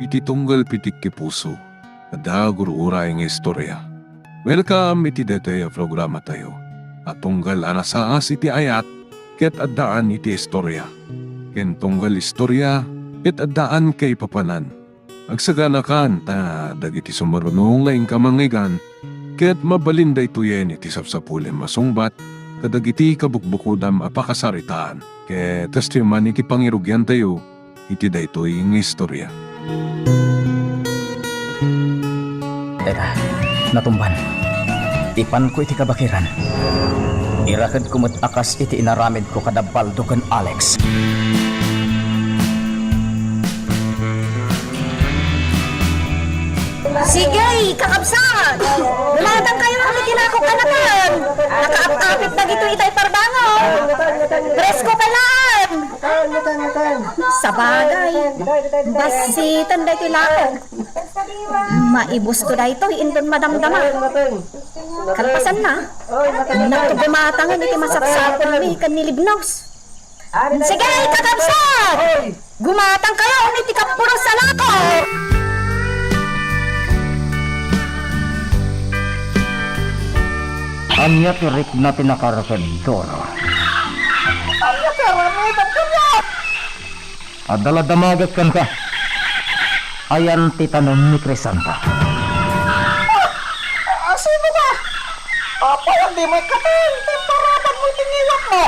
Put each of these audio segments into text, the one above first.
iti tunggal pitik ki puso, ada gurura ng istorya. Welcome iti detoy programa tayo. At tunggal anasaas iti ayat, ket addaan iti istorya. Ken tunggal istorya, ket addaan kay papanan. Agsaganakan ta dagiti sumarunong laing kamangigan, ket mabalinday tuyen iti sapsapulem masungbat, kadagiti kabukbukudam apakasaritaan. Ket testiman iti pangirugyan tayo, iti daytoy ng istorya. Teka, natumban. Ipan ko iti kabakiran. Irakad kumot akas iti inaramid ko kada Baldo ken Alex. Sige, kakabsat! Lumatang kayo ang itinakok-anakan! Nakaapapit na dito itay parbangon! Presko pelaan! Sa bagay, basitan na ito lakong. Maibus ko na ito, indon madamdama. Kalpasan na, nagtugumatangan iti masaksapon ni kanilibnaws. Sige, kakabsat! Gumatang kayo ang iti kapuros sa lakong! Anya tirik na pinakarakad, Doro. Anya karamitan ka niya! Adala damagat kan ka. Ayan titanom ni Crisanta. Sino ka? Apa yung di may katil? Timparapan mo tiniwak mo!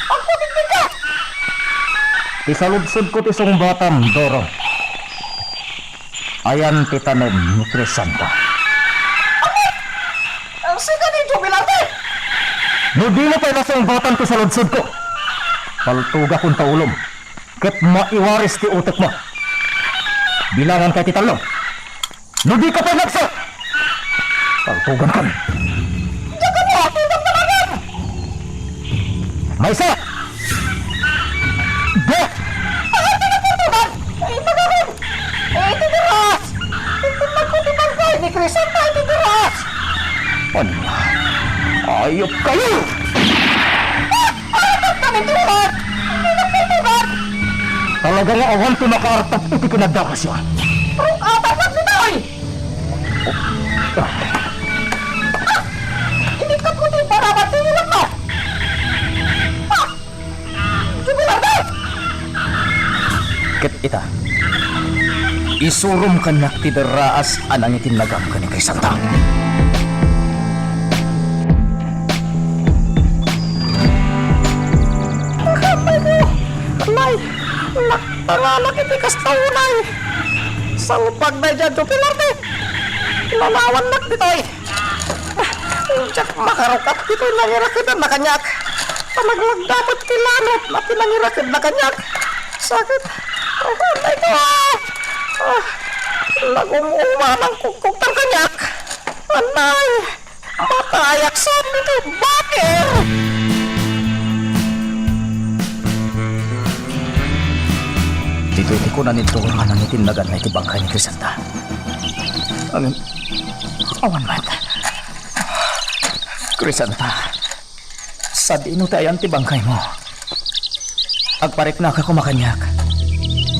Ako hindi ka! Isaludsod ko ti sungbatam, Doro. Ayan titanom ni Crisanta. Ang siga ni Jubilante! No di mo pa ilasungbatam ti saludsod ko. Paltuga kong taulom. Ket maiwaris ti utek mo. Bilangan kay ti talong. No di ka pa nagsa. Paltugan ka. Diyan mo! Tugang talagan! May isa! Be! Tugang! Itagarin! Itidiras! Titimag ko timangkay ni Crisanta itidiras! Ano? Ayop kayo! Arat kami tuhan! Hindi na pitugan! Talaga nga awan ko nakaartap iti kinadakas yun. Pero atat na sinoy! Hindi ka puti para matilang mo! Jubilante! Ket ita. Isurum kanyak ti deraas anang itinagam ka ni kay Santa. Nay, naktanganak iti kastaunay. Salupag na dyan to Pilarte. Lalawan nak ditoy. Unjak makarukat ditoy nangirakid na kanyak. Talaglag dapat kilanot na pinangirakid na kanyak. Sakit. Ay ko. Lagumuma ng kukuktar kanyak. Anay, matayak sa nito bakir. Dito iti ko na nito anang itinagan na itibangkay ni Crisanta. Angin, awan man. Crisanta, sa dino tayan tibangkay mo. Agparik na ka kumakanyak.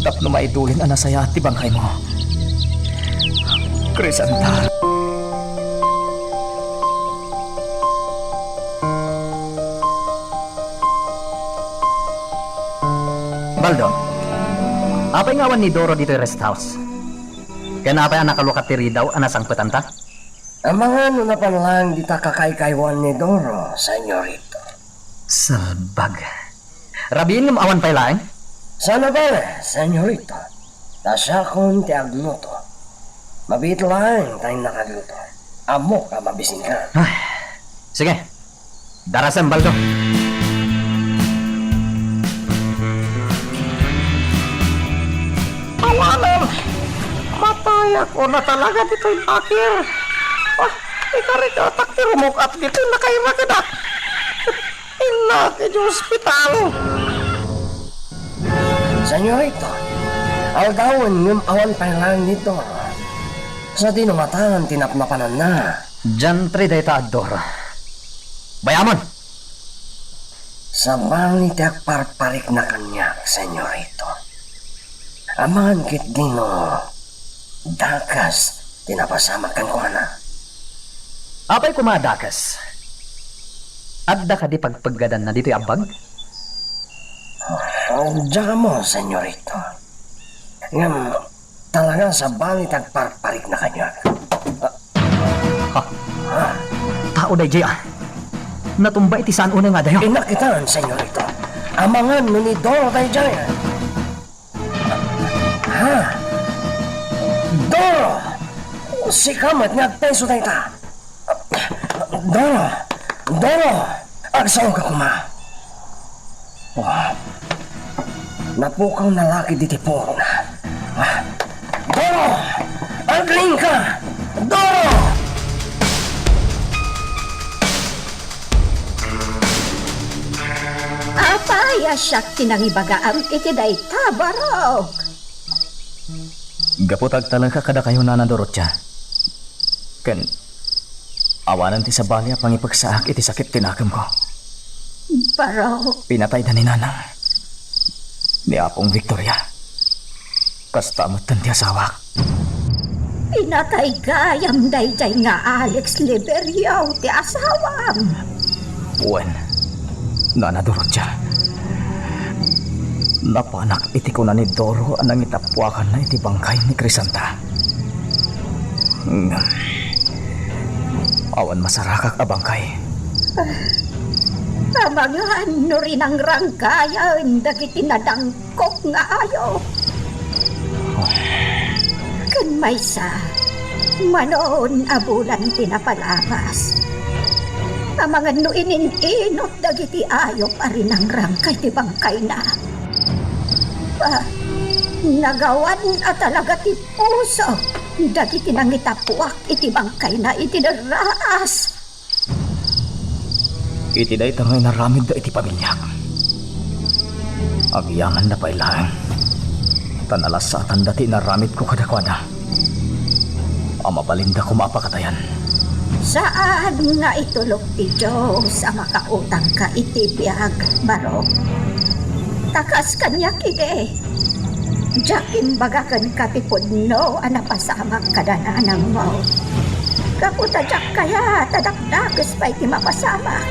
Tapno maidulin anasaya tibangkay mo. Crisanta. Baldo, apay ngawan ni Doro dito rest house? Kaya napay ang nakalukat tiri daw anasang petanta? Ang mga ano na pa lang di ta kakaykaywan ni Doro, senyorito. Salbag. Rabiin ng awan pa'y laing? Sana ba, senyorito? Tasya kong ti agluto. Mabit lang tayong nakagluto. Amo ka mabising ka. Ay, sige. Darasan, Baldo. Awanan! Matay ako na talaga dito'y bakir. Ikarikatak ti rumukat dito nakaimakid ah. Inakid yung ospital. Senyorito, aldawan yung awan pa lang nito. Sa dinumatangan tinapnapanan na. Diyan tri dayta Doro. Bayamon! Sa bangit at parparik na kanyak, senyorito. Aman kit dino, dakas, tinapasamakan ko na. Apay kumadakas. Adda ka di pagpaggadan na dito'y abag? Diyan mo, senyorito. Ngam, talaga sa balit agparparik na kanya. Tao day jay ah. Natumba iti saan una nga dayo. Inakitaan, senyorito. Amangan no ni Doro tayo dyan. Ha? Doro! Si Kamat nga peso tayo ta. Doro! Doro! Agsaw ka kuma. Oh. Napukaw na laki diti po na. Doro! Agling ka! Doro! Apaya siya kinangibagaam iti day tabarog. Gaputag talaga kada kayo nanadorot siya. Ken, awanan ti sa balya pangipagsaak iti sakit tinakam ko. Barog, Pinatay na ni Nanang. Ni Apong Victoria. Kastamot tan ti asawak. pinatay gayam day jay nga Alex Liberio ti asawam. Wen, nanadorot siya. Napanak iti ko na ni Doro anang itapwakan na iti bangkay ni Crisanta. Awan masarakak a bangkay. Tamangan no rin ang rangkayan dagiti nadangkok nga ayo. Kan maysa, manoon abulan tinapalamas. Tamangan no ininot dagiti ayo pa rin ang rangkay ti bangkay na. Nagawan at talaga ti puso dagiti nangitapuak iti bangkay na iti daraas. Iti day tangay naramid da iti pamilyak. Agyaman na pailang. Tanalasatan dati naramid ko kadakwada. Amabalinda ko mapakatayan. Saan nga itulog ti Diyos ang makautang ka iti biyag, Baro? Takas kanya kide. Jakin bagakan ka ti pudno ang napasamak kadananang mo. Kaputa jak kaya tadakdakas pa iti mapasamak.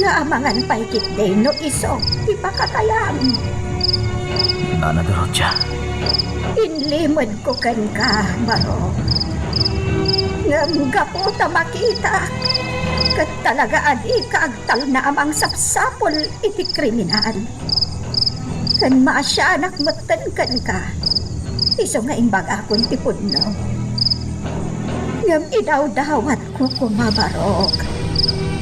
Nga amangan pa ikit no iso ti pakatayam. Nanadorot siya. Inlimod ko kan ka, Baro. Ngam kaputa makita. Kat talaga adi kaagtal na amang sapsapol iti kriminal. Kan maasyanak matan kan ka. Iso nga imbaga akong tipudno. Ngam idaw-dawat ko kumabarok.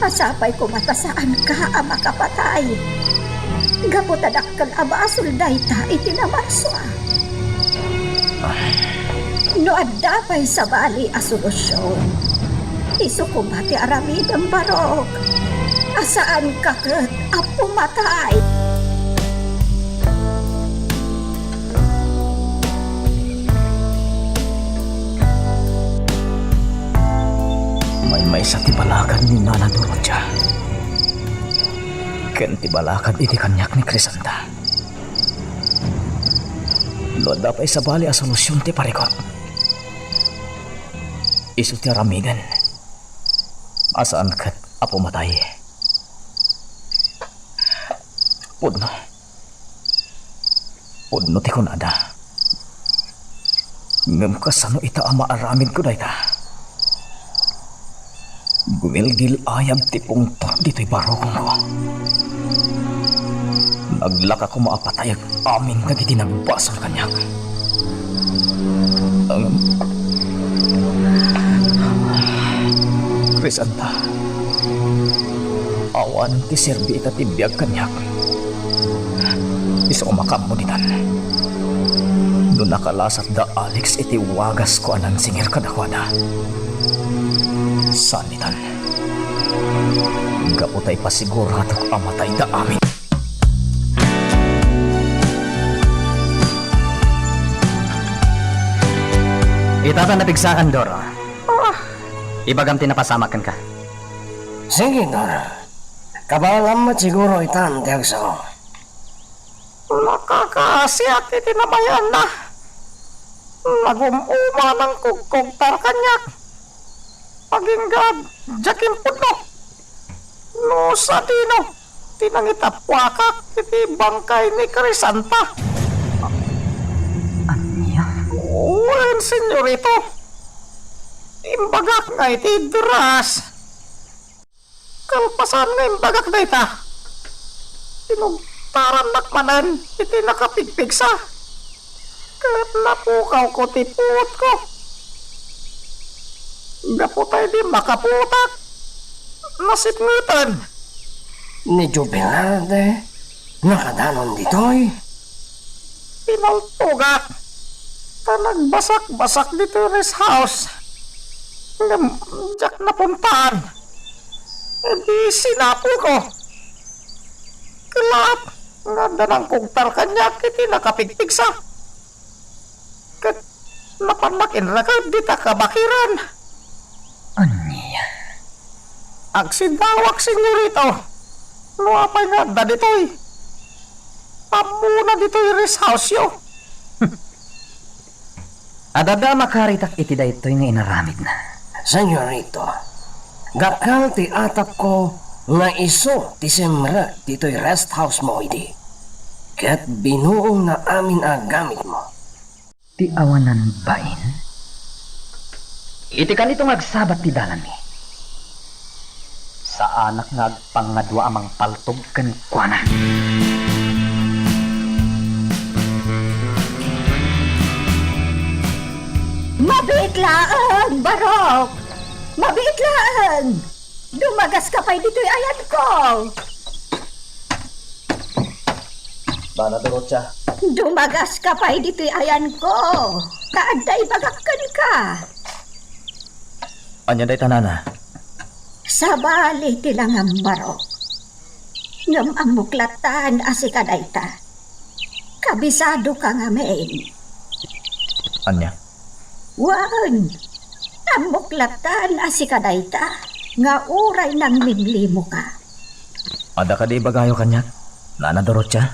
Asapay ko matasaan ka ang makapatay. Gaputadak kang abasol dayta itinamaswa. No adapay sa bali a solusyon. Iso ko mati aramid ang barok. Asaan ka kat a pumatay. May sa tibalakan ni Nana Dorocha. Ken tibalakan iti kanyak ni Crisanta. Loda pa sa bali a solusyon ti parikot. Isu ti aramigan. Asaan kat apo matay. Pudno. Pudno ti kunada. Ngem kasano ita ama aramid ko dayta. Gumilgil ayab ti pungtor dito'y barokong ko. Naglaka ko maapatayag amin kagiti nagbasol kanyak. Crisanta, awan ti serbi ita tibiyag kanyak. Iso makamunitan. Doon nakalasat da Alex iti wagas ko anang singir kadakwada. Sanitan. Gaputay pasigurado amatay da amin. Itatan na pigsakan, Doro. Ibagam tinapasamakan ka. Sige, Doro. Kabalam mo siguro itan, tiyag sa ko. Nakakasiat iti namayan na. Nagumuma ng kugkugtar kanyak. Paginggad, jakim pudno. No sa dino, tinangitapwakak iti bangkay ni Crisanta. Anya? Uwan, senyorito. Imbagak nga iti dras. Kalpasan nga imbagak na ita. Tinugtaran nakmanan iti nakapigpigsa. Kat napukaw ko tiput ko. Gaputay di makaputak. Nasipngitan. Ni Jubilarte, nakadanon ditoy. Pinaltugak. Tanagbasak-basak dito res house. Diyak napuntaan. E di sinapo ko. Kalap. Nga danang kugtar kanya kiti nakapigpigsa. Kat napanakin raka di takabakiran. Anya? Agsidawak senyorito. Luapay nga da ditoy. Pamuna ditoy res house yo. Adada makaritak iti daytoy nga inaramid na. Senyorito, gakal ti atap ko nga iso ti semra dito'y rest house mo idi. Kat binuong na amin ang gamit mo. Ti awanan bain? Iti kanito ngagsabat ti dalan mi. Sa anak nga agpangadwa amang paltog ken kuana. Mabitlaan, Barok! Mabitlaan! Dumagas ka pa'y dito'y ayan ko! Bana Dorotya, Dumagas ka pa'y dito'y ayan ko! Kaaday bagakkan ka! anya day tanana? Sa bali tilang ang Barok. Ngam ang muklatan asikaday ta. Kabisado ka nga main. Anya? Wan! Ang muklatan asikaday ta. Nga uray ng linglimo ka. Ada ka di bagayo kanyak? Nana Dorotya?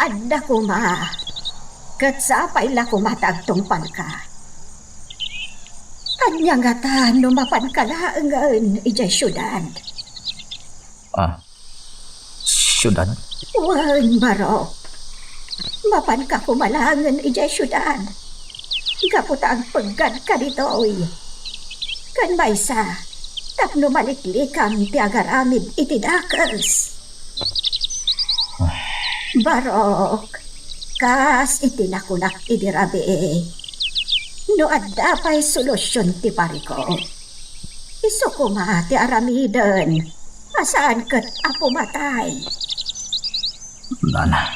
Adda ko ma. Katsapay la kumatagtungpal ka. Anya nga ta numapan ka laangan ijay syudad. Syudad? Wan, Barok. Mapan ka kumalangan ijay syudad. Kaputa ang paggad ka ditoy. Kan maysa, tapno maliklikam ti agaramid iti dakas. Barok, kas iti nakunak iti rabi. No adda pa'y solusyon ti pariko. Iso kuma ti aramiden. Asaan kat apo matay. Nana.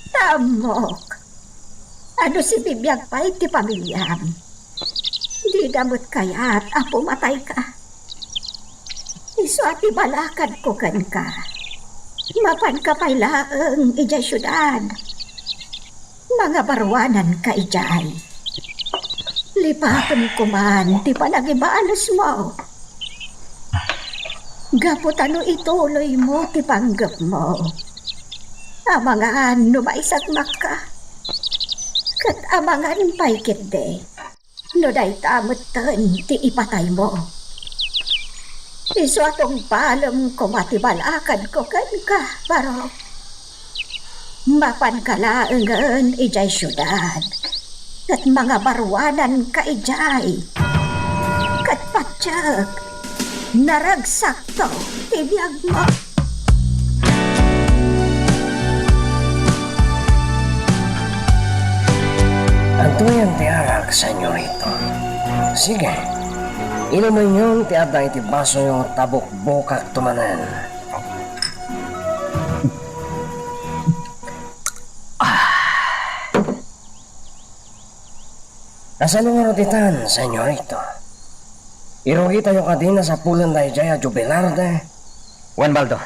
Tamok. Ano si bibiyag pa'y ti pamilyam. Di damot kaya't apo matay ka. Iso ati balakad ko kan ka. Mapan ka pa'y laeng ijay syudad. Mga barwanan ka ijay. Lipaton ko man, ti panagibalos mo. Gaputano ituloy mo, ti panggap mo. Amangan, numaisat maka. Kat amangan paikit de. No day tamutan, ti ipatay mo. Iso atong palam ko matibalakan ko kan ka, Barok. Mapan ka laangan ijay syudad. At mga barwanan ka ijay. Kat patsak, naragsak to, tibiyag mo. Anto yan ti arak, senyorito. Sige, inuman yung ti adang iti baso yung tabok bokak tumanan. Nasaan nga rotitan, senyorito? Irugi tayo kadina sa pulan na ijaya Jubilarte. Juan Baldo,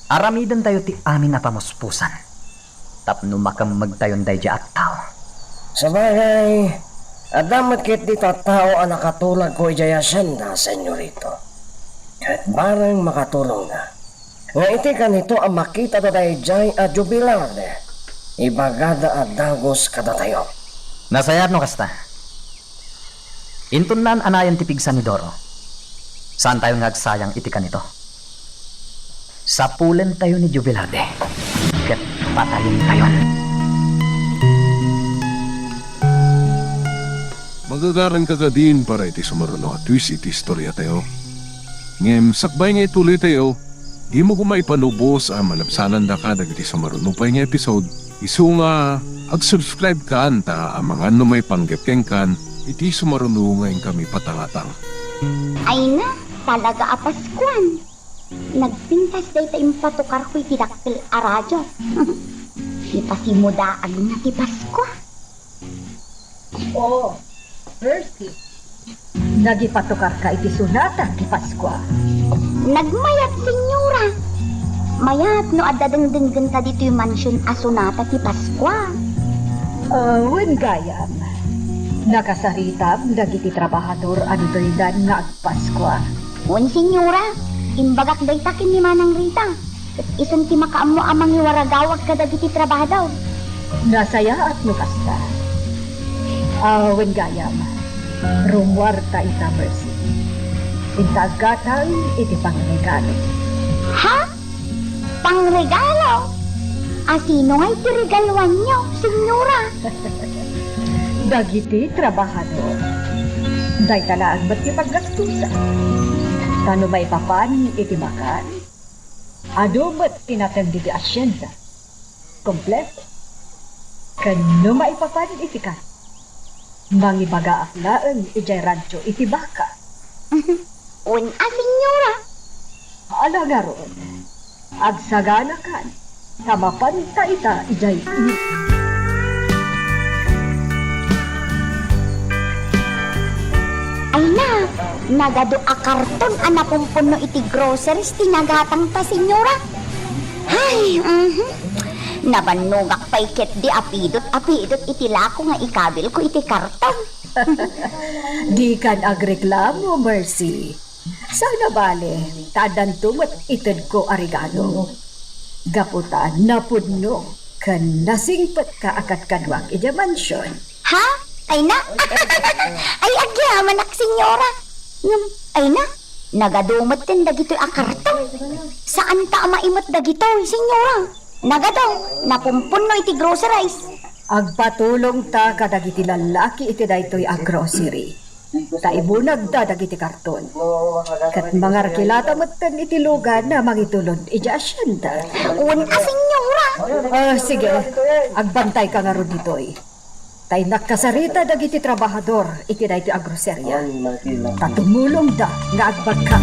aramidan tayo ti amin na pamuspusan. Tapno makamag tayon day at tao. Sabagay, adamat kit dito tao ang nakatulad ko ijaya senda, senyorito. Kahit barang makatulong na, Nga iti kanito ang makita da dayjay a jubilar de. Ibagada a dagos kada tayo. Nasayat no kasta. Intun nan anayan ti pigsa ni Doro. Saan tayo ngagsayang iti kanito? Sa pulen tayo ni Jubilarde. Ket patayin tayo. Magagaran ka din para iti sumaruno at twist iti istorya tayo. Ngem, sakbay nga ituloy tayo, di mo kumaipanubos ang malabsanan da ka dagiti sumaruno pa nga episode. Isu nga, ag-subscribe ka anta ang mga ano may panggapkeng kan, iti sumaruno ngayon kami patangatang. Ay na, talaga apaskuan. Nagpintas day tayong patukar ko'y tidakpil a radyo. Ipasimudaag na ti Pasko. Oh, Percy. Nagipatukar ka iti sunata ti Paskwa. Nagmayat, senyora. Mayat no adadengdenggen ta dito yung mansyon asunata ti Paskwa. Wen gayam. Nakasaritab dagiti trabahador anitoy dan nga agpaskwa. Un, senyora, imbagak day takin ni Manang Rita. Isan ti makaammo amang iwaragawag kada diti trabahador. Nasaya at nukasta. Wen gayam. Rumwarta ita Mercy. Intagatan iti pangregalo. Ha? Pangregalo? Asino nga iti regaluan nyo, senyora? Dagiti trabahador. Day talaan ba't ti paggastusa? Tano may papan iti makan? Ado ba't tinatendi di asyenda? Kompleto. Kano maipapan iti kan? Mangibaga aklaan ijay rancho iti baka. Un, senyora. Ala nga roon. Agsagana kan. Tamapan ta ita ijay ini. Ay na, nagado a karton anapumpun no iti groceries tinagatang ta, senyora. Ay, nabanugak pa'y ket di apidot iti lako nga ikabil ko iti karton. Di kan agreklamo, Mercy. Sana bale, tadan tumat itad ko arigano. Gaputan, napudno, kan nasingpat ka akat kadwak ija mansyon. Ha? Ay na? Ay agyaman ak, senyora. Ay na, nagadumot din dagito'y a karton. Saan ta maimot dagito'y, senyora? Nagado, napumpun no iti groceries. Agpatulong ta kadagiti lalaki iti daytoy a grocery. Taibunag da dagiti karton. Kat mga rakilata matan iti lugar na mangitulod iti asyenda. Un, senyora. Sige, agbantay ka nga ron ditoy. Tay nakasarita dagiti trabahador iti daytoy a grocerya. Tatumulong da nga agbagka.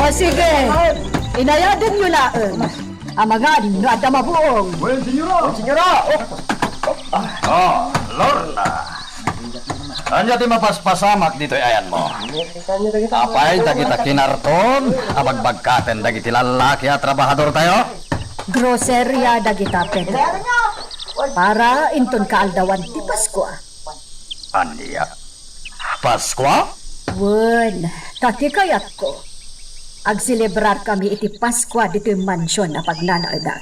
Sige, inayadan nyo na ang mga no at mabuong. Lorna. Anya ti mapaspasamak dito ayan mo. Apay dagita kinarton, abagbagkaten dagiti lalaki at trabahador tayo. Grocerya dagita Pedro. Para inton kaaldawan ti Paskwa. Anya? Paskwa? Wen, tati kayat ko. Agselebrar kami iti Paskwa dito yung mansyon na pagnanaadak.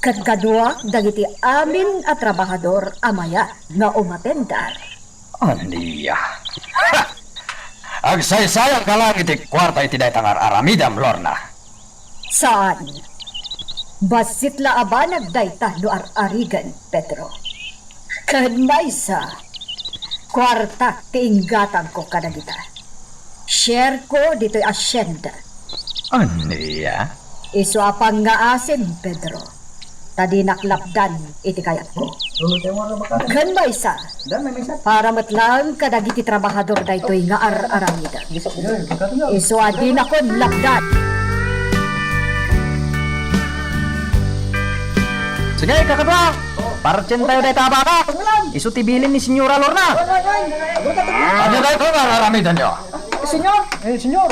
Kadkadwa dagiti amin at trabahador amaya nga umatendar. Anya? Agsaysayang ka lang iti kwarta iti daytang aramidam, Lorna. Saan? Basit la aba nagdayta no arigan, Pedro. Kanaysa, kwarta tiinggatan ko kadagita. Share ko dito'y asyenda. Anya? Iso apang nga asin, Pedro. Tadi naklapdan iti kayat ko. Kan ba isa? Para matlang kadagiti trabahador da ito'y nga aramida. Iso adin ako lapdan. Sige, kakadwa! Parchen tayo dahil taba ka! Isu tibilin ni Senyora Lorna! Ano dahil ko nga aramidan nyo? Senyor! Senyor!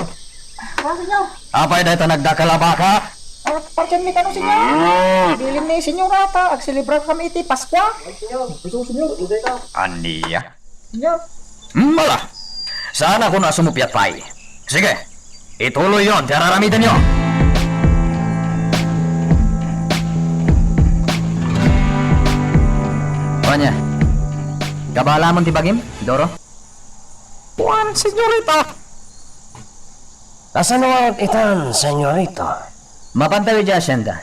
Apay dahil ta nagdakalaba ka? parchen mi tanong senyor. Dilim ni senyora ta, agselebrar kami iti Paskwa. Aniya? Senyor. Mala! Saan ako nasumupyat pay? Sige, ituloy yon, dararamitan nyo! Panya, kabala mo ti Bagim, Doro? Juan, senyorita. Asan ang itan, senyorito? Mapantay di asyenda.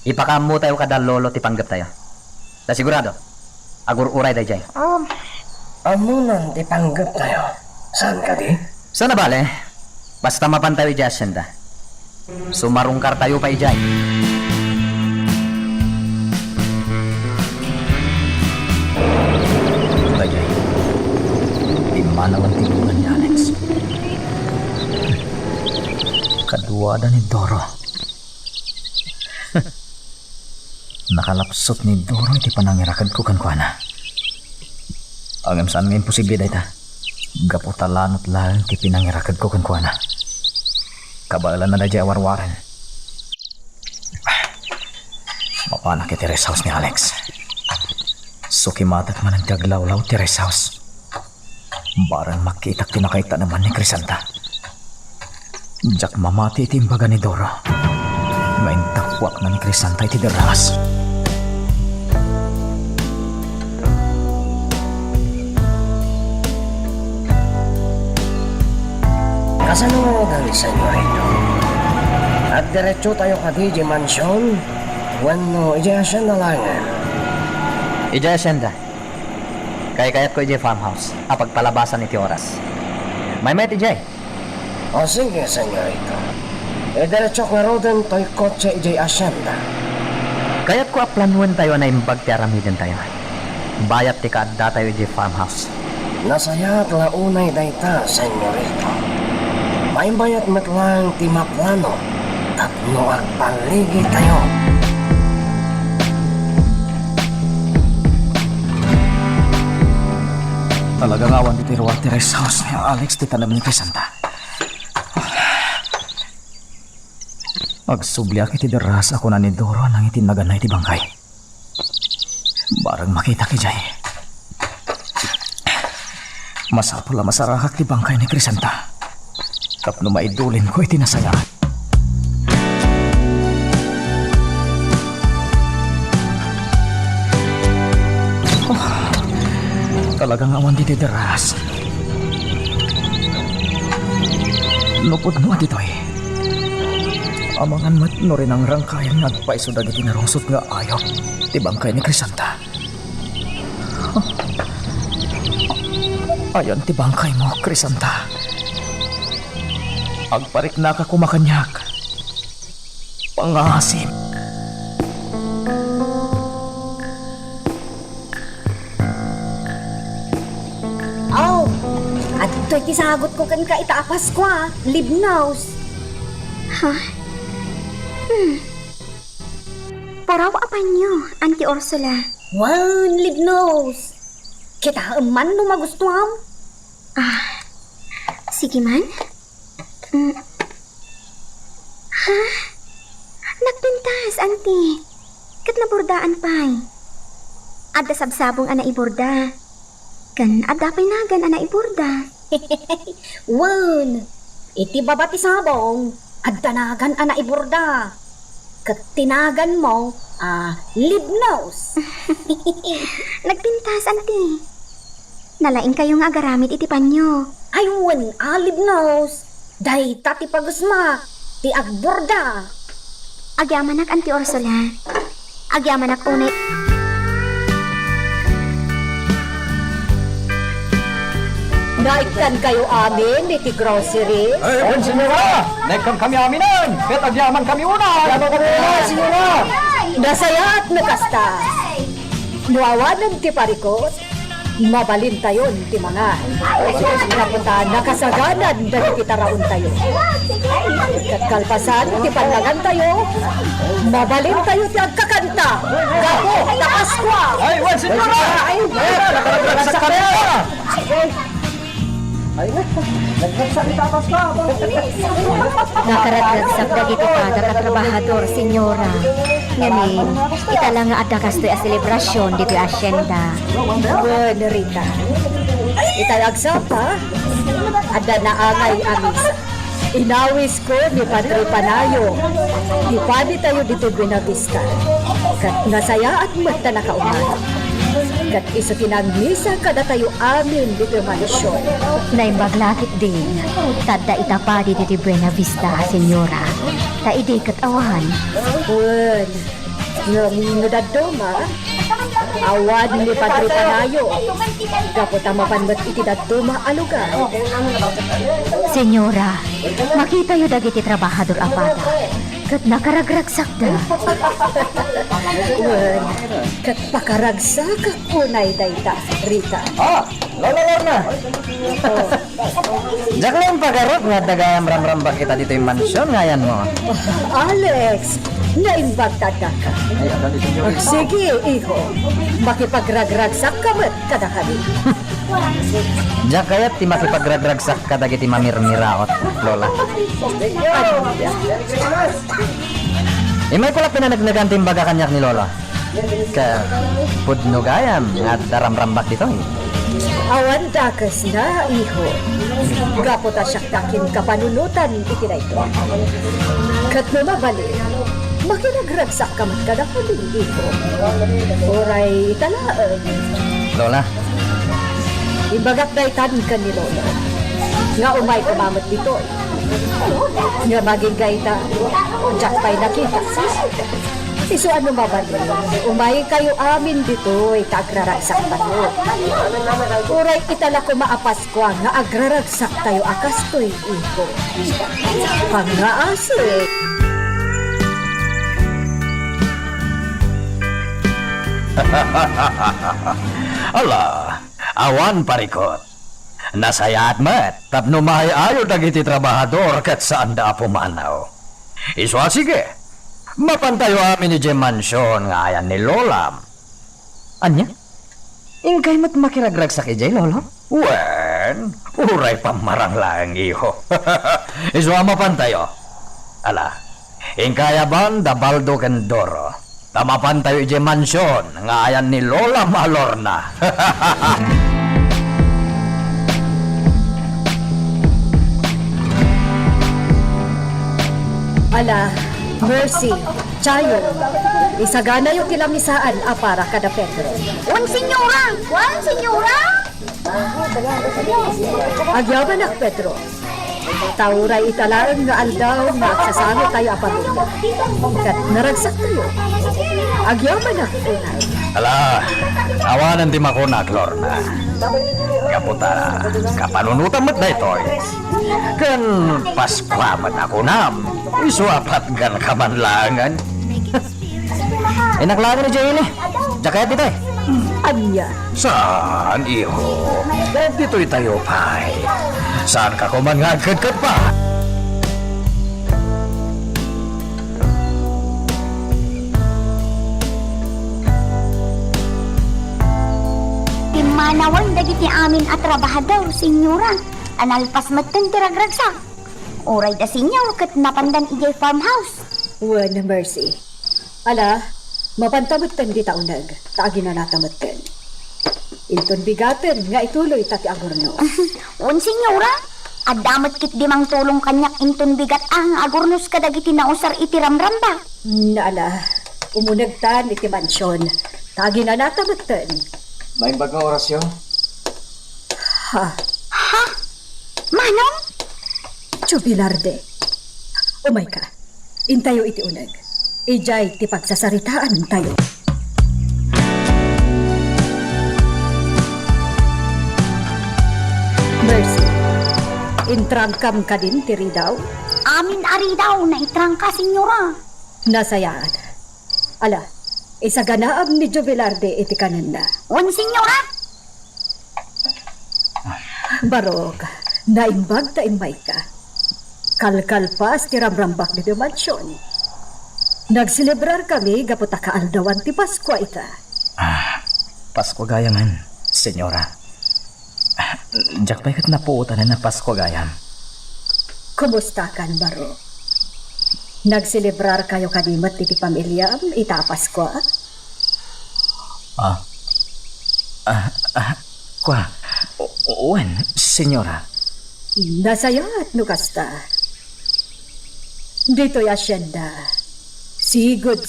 Ipakamu tayo kada lolo ti panggap tayo. Ta sigurado, agur-uray tayo dyan. Amunan dipanggap tayo. Saan ka di? Sana bale, basta mapantay di asyenda. Sumarungkar tayo pa ijay. Bajay, di mana ang tibulan ni Alex. Kadua ni Doro. Nakalapsot ni Doro iti panangirakad ko kan kuana. Ang saan nga imposible day ta. Gaputalanot lang ti pinangirakad ko kan kuana. Kabalan na dadya warwaran. Mapanak iti rest house ni Alex. Sukimatat man ang tiaglawlaw ti rest house. Barang makitak tinakaita naman ni Crisanta. Jak mamati iti imbaga ni Doro. Ngayon takwak na ni Crisanta iti deras. Kasaludan, senyorito. At diretso tayo ka di mansion. Wano, ija siya nalangan. Ija asyenda. Kaya-kayat ko ija farmhouse. Apagpalabasan iti oras. May ijay. O sige, senyorito. E diretso ka roden to'y kotse ija asyenda. Kaya't ko aplanuan tayo na imbag ti aramidin tayo. Bayat ti kaadda tayo ija farmhouse. Nasaya at launay dayta, senyorito. May bayat matlang ti maplano. Tapno ang paligi tayo. Talagang awan dito yung rest house ni Alex ti tanam ni Crisanta. Magsubliak iti deras ako na ni Doro nang itinagan na iti bangkay. Barang makita ki Jay. Masapula masarakak ti bangkay ni Crisanta. Tapno maidulin ko iti nasayaan. Talagang awan dito deras. Lupod mo dito eh. Amangan mat no rin ang rangkayan nagpaiso dagiti narungsot nga ayaw. Ti bangkay ni Crisanta. Ayan ti bangkay mo, Crisanta. Agparik na ka kumakanyak. Pangasim. Oh, at ito'y tisagot ko kan ka itaapas ko Libnaus. Paraw apan nyo, Auntie Ursula. Wan, Libnaus. Kita eman no magustuhan. Sige man. Ha? Nagpintas, Auntie. Kat naburdaan pa'y. Adda sabsabong ana iburda. Kan adda pinagan ana iburda. Wan, iti babati sabong. At tanagan ana iburda. Kat tinagan mo, Libnaus. Nagpintas, Auntie. Nalaing kayo nga agaramit iti panyo. Ayun, Libnaus. Day tati pagusma, ti agburda. Agyamanak, Auntie Ursula. Agyamanak unay. Naikan kayo amin, iti grocery. Ayun, senyora. Naikam kami aminan. Ket agyaman kami una. Agyaman kami una, senyora. Nasaya at nakasta. Nuawanan ti parikot. Mabalin tayon ti mga. Napunta nakasaganan dahil kitaraon tayo. Kat kalpasan ti panlagan tayo. Mabalin tayo ti agkakanta. Gapo, Paskwa. Ay, wan, senyora. Ay, nakalaglag sa karera. Ay, Nakaratagsak dagiti kada katrabahador, senyora. Ngamin, itala nga adda kastoy a selebrasyon dito asyenda. Bueno, Rita. Italagsa pa. Ada na angay amis. Inawis ko ni Padre Panayo. Di pa di tayo dito Buenavista. Kat nasaya at magta nakauman. Kat iso kinagmisa kada tayo amin dito mansyon. Naimbaglakit din. Tadda itapadi dito Buena Vista, senyora. Taidi katawahan. Wen, ngadadoma. Awan ni Padre Panayo. Gapot ang mapanbat iti dadoma alugan. Senyora, makita yu dagiti trabahador apada. Kat nakaragragsak da. Wen, kat pakaragsak kunay dayta, Rita. Oh, Lorna. Diyak lang pagarot nga dagayam ram-ramba kita dito yung mansyon ngayan mo. Alex, naimbagtad ka. Sige, iho. Makipagragragsak ka mo't kada kami. Diyak kayat ti makipagradragsak ka dagiti mamirmiraot, Lola. Imay ko lang pinanagnagan timbaga kanyak ni Lola. Ka pudno gayam nga daram-rambak dito eh. Awan dakas na, iho. Gapot asyak takin kapanunutan iti na ito. Kat lumabali, makinagragsak ka mo't kada kami, iho. Oray talaan. Lola, Imbagat na itan ka ni Lolo. Nga umay kumamot dito. Nga maging gaita, jak pa'y nakita. Iso ano mabali? Umay kayo amin dito, itagraragsak tayo. Uray itala ko maapas ko nga agraragsak tayo akas to'y iko. Pangaasik. Ala, awan parikot. Nasayaat met, tapno mahay ayo dagiti trabahador kat saan da pumanaw. Iswa sige, mapantayo amin ni Jem Mansyon nga ayan ni Lolam. Anya? Ingkay mat makiragrag sa kijay, Lolo? Wen, uray pamarang lang iho. Iswa mapantayo. Ala, ingkayaban da Baldo Kendoro. Tamapan tayo Jem Mansyon nga ayan ni Lola Malorna. Ala, Mercy, Chayo, isagana yung kilamisaan para kada Pedro. Wan, senyora! Wan, senyora! Agyaman ak Pedro. Tauray italaan nga aldaw nga agsasano tayo apamilya. Kat naragsak tayo. Agyaman ak unay. Ala, awanan di makunak, Lorna. Kaputa, kapanunutan mo't na ito. Kan paskwamat ako nam. Isuapat gan kamanlangan. Inaklangan ni Jay ini. Jakayat dito eh. Anya, Saan, iho? Dito'y tayo, pay. Saan ka kumangagad ka pa? Timanawan dagiti amin at trabahador, senyora. Analpas matten tiragragsak. Oray da senyor kat napandan ijay farmhouse. wan Mercy. Ala, mapantamutan di taunag. Taagi na natamutan. Inton bigaten nga ituloy tati agorno. Wan, senyora. Adamat kit di mang tulong kanyak inton bigat ang agurnos kadagiti nausar iti ramramba. Naala, umunagtan iti mansyon. Taagi na natamutan. May bagang orasyon? Ha, Ha? Manong? Jubilarde. Umay ka. Intayo iti unag. Ijay ti pagsasaritaan tayo. Mercy, intrangkam ka din tiri daw. Amin ari daw na itrangka, senyora. Nasayaan. Ala, isaganaam ni Jubilarde iti kanan na. Wan, senyora. Barok, naimbag ta imay ka. Kalkalpas ti ramrambak ni Mansyon. Nagselebrar kami gapot kaaldawan ti Paskwa ita. Pasko gayangan, senyora. Jak pa'y kat napuutan na Pasko gayam. Kumusta kan, Baro? Nagselebrar kayo kanimat iti pamilya itapas ko, Kwa, uwan, senyora. Nasayat no kasta. Dito'y asyenda. Sigod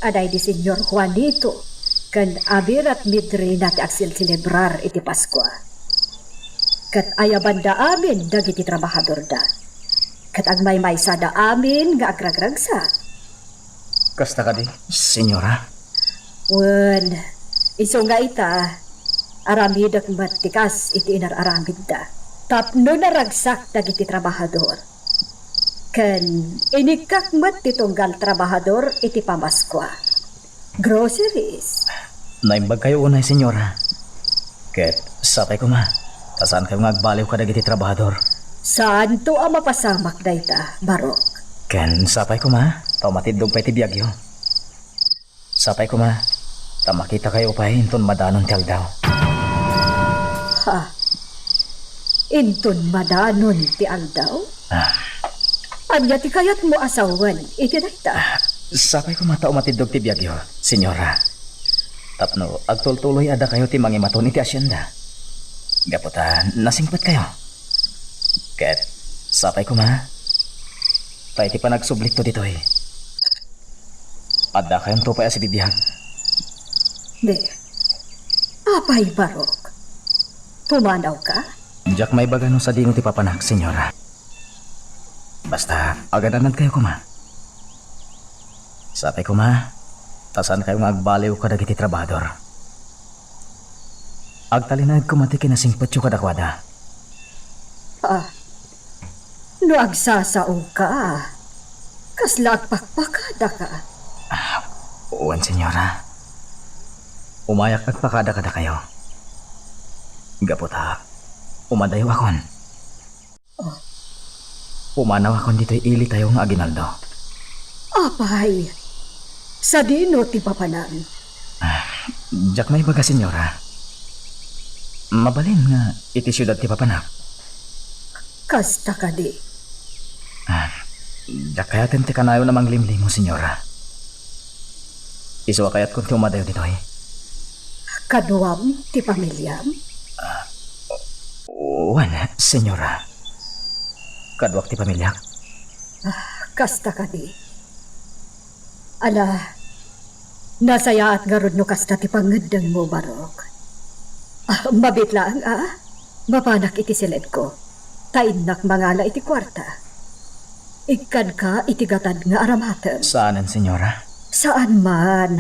aday di Senyor Juanito kan abirat midri na ti aksil celebrar iti Paskwa. Kat ayabanda amin dagiti trabahador da. Kat ang may sada amin nga agragragsa. Kasta ka di, senyora? Wen, iso nga ita, aramidak matikas iti inararamid da. Tapno na ragsak dagiti trabahador. Ken inikak mat ti tunggal trabahador iti pamaskwa. Groceries. Naimbag kayo unay, senyora. Ket, sapay ko ma. Tasaan kayo ngagbaliw ka dagiti trabahador. Saan to ang mapasamak da ita, Barok? Ken, sapay ko ma. Tao matidog pa iti biyagyo. Sapay ko ma. Ta makita kayo pa hinton madanon ti aldaw. Ha? Inton madanon ti aldaw? Anya ti kayat mo asawan, iti dayta. Sapay ko matao matidog ti biyagyo, senyora. Tapno, agtultuloy ada kayo ti mangimaton iti asyenda. Gaputa, nasingpet kayo. Ket, sapay ko ma. Tayo ti panagsublik to dito eh. Ada kayong tupay as bibiyag. De, apay Barok? Pumanaw ka? Jak may bagano sa dino ti papanak, senyora. Basta, agadanan kayo kuma. Sapay kuma, tasan kayo nga agbaliw ka dagiti trabador. Agtalinag kumati kinasingpet yung kadakwada. No agsasao ka, kasla agpakpakada ka. Uwan, senyora. Umayak agpakada-kada kayo. Gaputa, umadayo akon. Umanaw akon dito'y ili tayo nga aginaldo. Apay, sa dino ti papanan. Jak may baga, senyora. Mabalin nga iti syudad ti papanak. Kasta ka di. Jak kayatin ti kanayo namang limlim mo, senyora. Iso kayat kung ti umadayo dito'y. Kaduam ti pamilyam. Uwan, senyora. Kadwak ti pamilyak. Kasta ka di. Ala, nasaya at garod no kasta ti pangedang mo, Barok. Mabitlaan mapanak iti silid ko. Tainak mangala iti kwarta. Ikan ka iti gatad nga aramaten. Saanan, senyora? Saan man.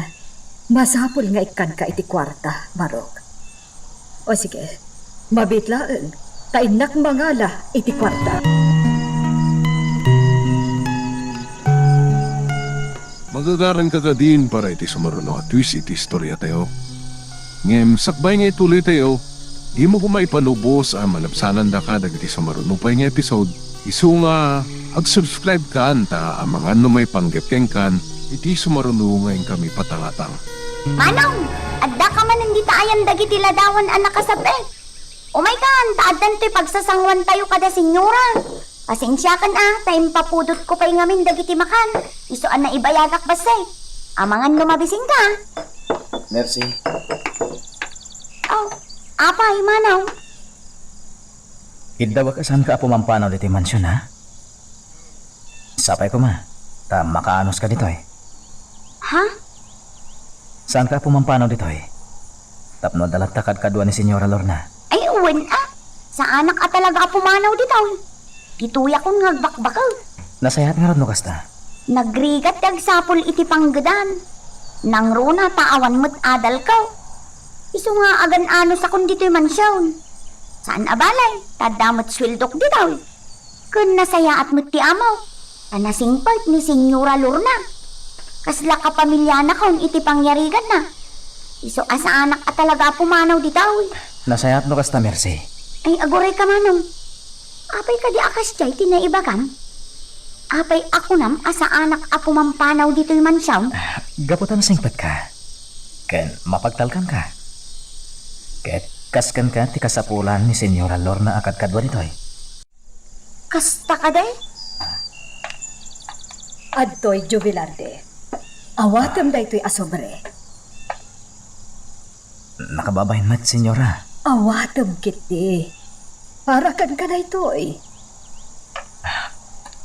Masapul nga ikan ka iti kwarta, Barok. O sige, mabitlaan. Tainak mangala iti kwarta. Magagaran ka ka din para iti sumaruno at twist iti istorya tayo. Ngem, sakbay nga ituloy tayo, di mo kumaipanubos ang malapsanan da ka dagiti sumaruno pa nga episode. Isu nga, ag-subscribe ka anta ang mga may panggepkeng kan, iti sumaruno ngayon kami patangatang. Manong, adda ka man hindi taayan dagiti ladawan anak kasape. Umay kan, taadan to'y pagsasangwan tayo kada senyora. Pasensya kan time papudot ko pa'y ngamin dagiti makan. Isuan na ibayagak basay. Amangan lumabising ka. Merci. Oh, apay, manaw. Iddawa ka saan ka pumampanaw dito yung mansyon, ha? Sapay ko ma. Ta makaanos ka dito eh. Ha? Saan ka pumampanaw dito eh? Tapno dalat takad kadwa ni Senyora Lorna. Ay, uwan Sa anak at talaga pumanaw dito. Gituya kong ngagbakbakaw. Nasayat nga no kasta. Nagrigat dag sapul iti panggadan. Nang runa taawan mo't adal kaw. Iso nga agan ano sa kun dito'y mansyon. Saan abalay? Tadamot swildok dito. Kun nasaya at mo't ti amaw. Anasing part ni Senyora Lorna. Kasla ka pamilya na kaun iti pangyarigan na. Iso asa anak at talaga pumanaw dito. Nasayat no kasta, Mercy. Ay agoray ka manong. Apay ka di akas jay tinaibagam. Apay ako nam asa anak apo mampanaw dito'y mansyon. Gaputan singpet ka. Ken mapagtalkan ka. Ket Kaskan ka ti kasapulan ni Senyora Lorna akad kadwa ditoy. Kasta ka day? Adtoy jubilarde. Awatem da ito'y asobre. Nakababahin mat, Senyora. Awatem kiti. Para kan ka na ito'y.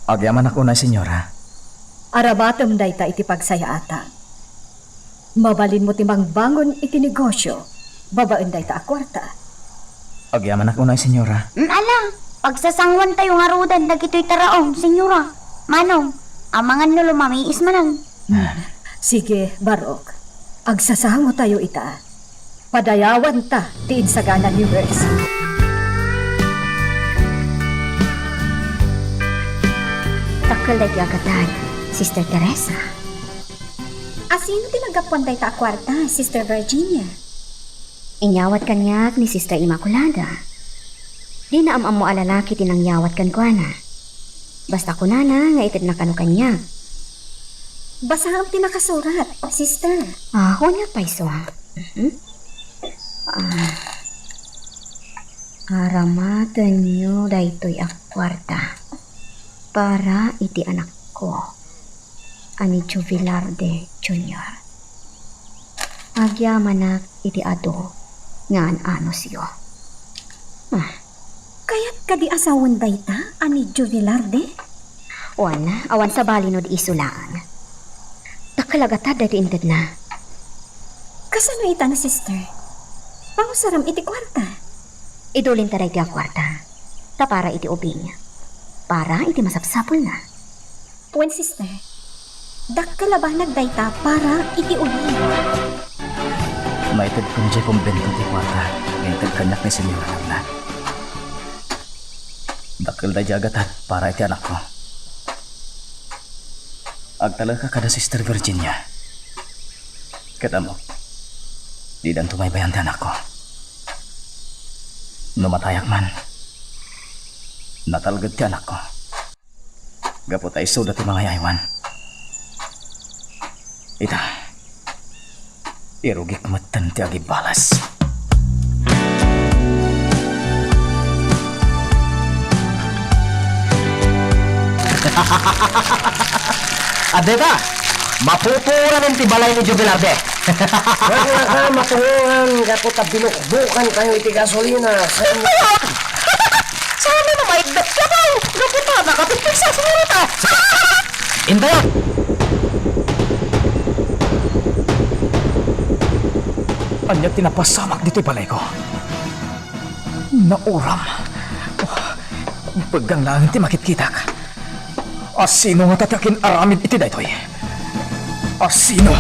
Agyaman ako na, Senyora. Arabatem da ita iti pagsayaatan. Mabalin mo timang bangon iti negosyo. Babaan da ita akwarta. Agyaman ako na, Senyora. Alang, pagsasangwan tayo nga rudan dagito'y taraong, Senyora. Manong, amangan no lumamiis manang. Sige, Barok. Agsasango tayo ita. Padayawan ta tiin saganan ni Mercy. Takal day agatan, Sister Teresa. Asino tinagapan day ta kwarta, Sister Virginia? Inyawat kanyak ni Sister Immaculada. Di na amam mo alalaki tinangyawat kan ko na. Basta ko na nga itid na kanu kanya. Basta ang tinakasurat, Sister. Hunya pa iso. Aramatan nyo daytoy akwarta para iti anak ko, ani Jubilarde Jr. Agyamanak iti ado nga ano siyo. Kaya't kadi asawan day ta, ani Jubilarde? Awan sa bali no di isulaan. Takalagata dati inted na. Kasano ita na, Sister? Pangusaram iti kwarta. Idulin taray ti akwarta. Ta para iti ubing. Para iti masapsapol na. Wen, Sister, dakkalabanag day ta para iti uli. Maitid ko niya kumbento ti kwarta. Ngayon kanyak ni Senyora Lorna. Dakil da jagatan para iti anak ko. Agtala ka kada Sister Virginia. Kada mo, di dan tumaybayan ti anak ko. Numatayak man, natalgad ti anak ko. Gapot ay suda ti mga yaywan. Ita, irugik matan ti agibalas. Adeta, mapupura ng tibalay ni Jubilarde. Wag na ka matunguhan, kapot na binukbukan kayo iti gasolina sa inyo. Sana na maigdat ka daw! Gaputa, nakapipig sa sunurita! Intayo! Anya tinapasamak dito'y balay ko. Nauram. Paggang langit ti makitkitak. Asino nga tatakin aramid iti daytoy? Asino?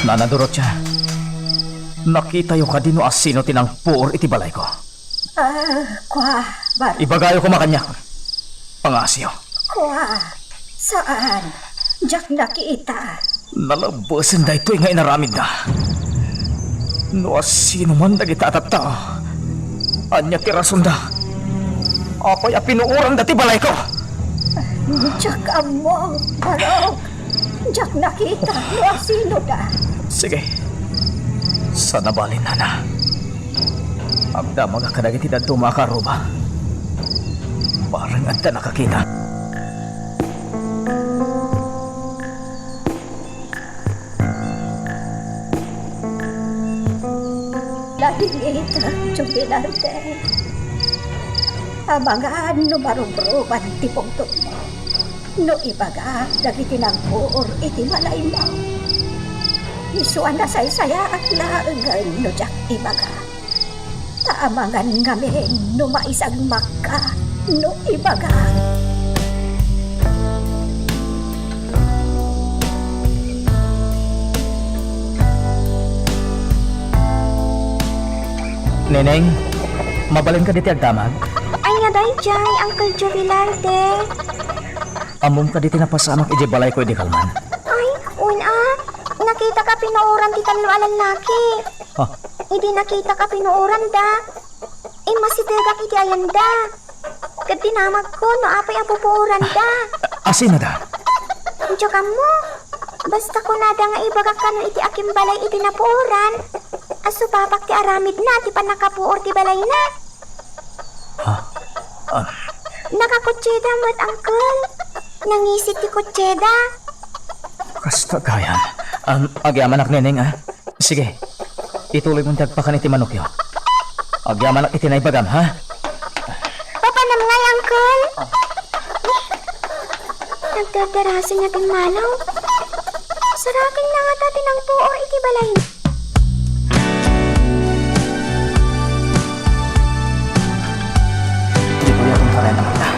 Nanadurot siya. Nakita yung kadino asino tinangpur iti balay ko. Barok. Ibagayo ko makanyak. Pangasyo. Saan? Diyak nakita. Nalabasan da ito'y nga inaramid na. No asino man dagita atata. Anya tirason da. Apay apinuuran dati balay ko. Diyak amo, Barok. Diyak nakita. No, sino da? Sige. Sa nabalin na. Abda mga kadagiti dadto makaruba. Parang anda nakakita. Lalingita, Jubilarde. Abangan no marubruban tipong mo. No ibaga, dagiti nagpuor iti malay mo. Isuan na say-saya at laengan no jak ibaga. Taamangan ngamin no maisag maka no ibaga. Neneng, mabalin ka diti agdamag? Ay nga day, Jay, Uncle Jubilarde. Amom ka diti napasamak iti balay ko iti kalman. Ay, nakita ka pinuuran ti talo alalaki. Ha? Hindi nakita ka pinuuran da. Masitagak iti ayan da. Kadinamag ko no apay apupuuran da. Asino da? Diyo ka mo. Basta ko nada nga ibagak kano iti akim balay iti napuoran. Aso papak ti aramid na ti panakapuor ti balay na. Nakakutseda mo't, Uncle. Nangisit ti kutseda. Kasta gayan. Agyaman ak neneng, ha? Sige, ituloy mong tagpakan iti manok yo. Agyaman ak iti naibagam, ha? Papanam ngay, Uncle. Nagdadarasan niya ting malaw. Sarakin na nga tatin ang puor iti balay. Di ko yakong kaya naman na.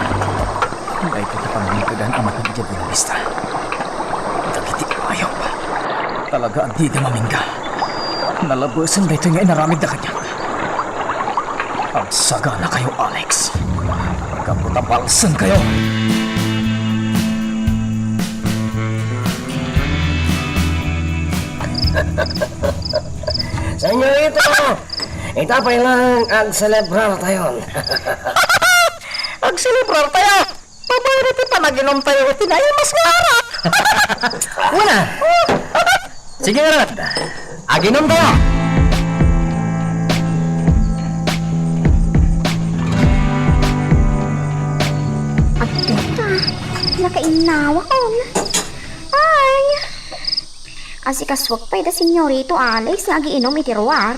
Ngay ko kapangangkagan ang matagya binalista. Dagiti ayaw pa. Talaga ang di mamingga. Nalabasan ba ito nga inaramid na kanya? Ang saga na kayo, Alex. Pagkaputabalsan kayo. Senyorito, itapay lang ang celebrar tayon. Ang silibrar tayo. Pabayrit pa naginom tayo iti na mas ngara. Una! Sige nga, aginom tayo! At teta, nakainawa ko na. Ay! Asikaswag pa ida senyorito Alex nga giinom iti ruwar.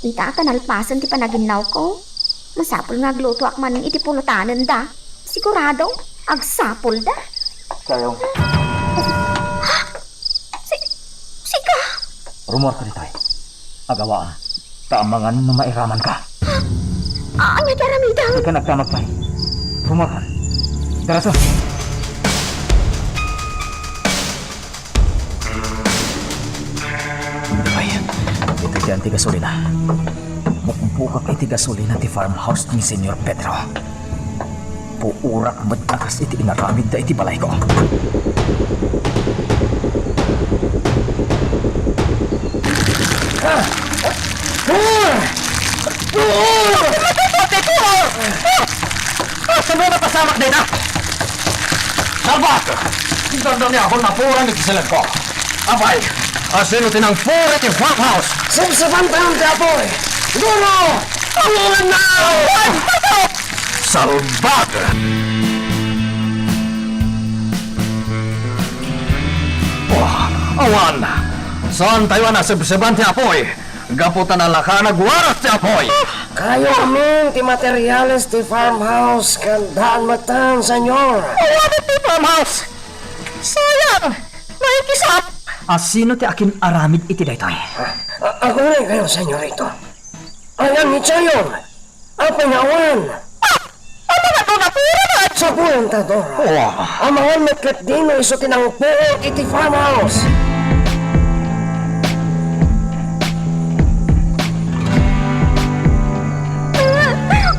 Ita nalpasan ti panaginaw ko. Masapul nga gluto ak man iti pulutanan da. Sigurado, agsapul da. Kayong, Sika! rumor ka nito'y. Agawaan, taamangan na mairaman ka. Ano daramidang? Hindi ka nagtamag pa. Rumor ka. Daraso. Ay, ito dyan ti gasolina. Mukumpukak iti gasolina ti farmhouse ni Senyor Pedro. Puurak madakas iti inaramid da iti balay ko. Saan mo napasamak din, ha? Salvat! Ganda niya ako napurang ikisalag ko. Abay, asino tinang pura iti farmhouse. Sipsipan tayo ti apoy! Dulo! Pangulan na! Salvat! Wah, awan! Saan tayo na sipsipan ti apoy? Gaputan na laka nagwaras ti apoy! Kayo amin ti materials ti farmhouse kandaan matan, senyor! Ano ti farmhouse? Sayang! Naikisap! Asino ti akin aramid iti daytoy? Ako rin kayo, senyorito. Ayan ni Chayon! Ang pangawan! Ano nga ito napuro na? Sa buwan tadora! Wah! Ang mga metret din na iso tinangpo iti farmhouse!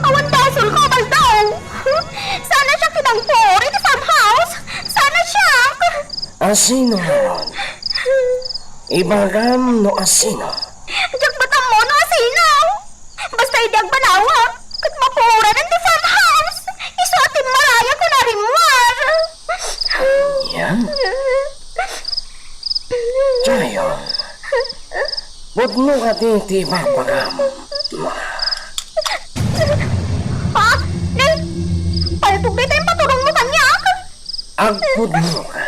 Awan basol ko, baldaw! Sana siya kinangpor iti farmhouse! Sana siya! Asino naman? Ibagam no asino? Diyak batam mo no asinaw! Basta idiag banawa! Kat mapura ng ti farmhouse! Iso atin maraya ko na rin war! Yan? Chayon! Budno ka din ti ibabagam. Ha? Nay! Paltog na tayong paturong mo kanyak! Agpudno ka.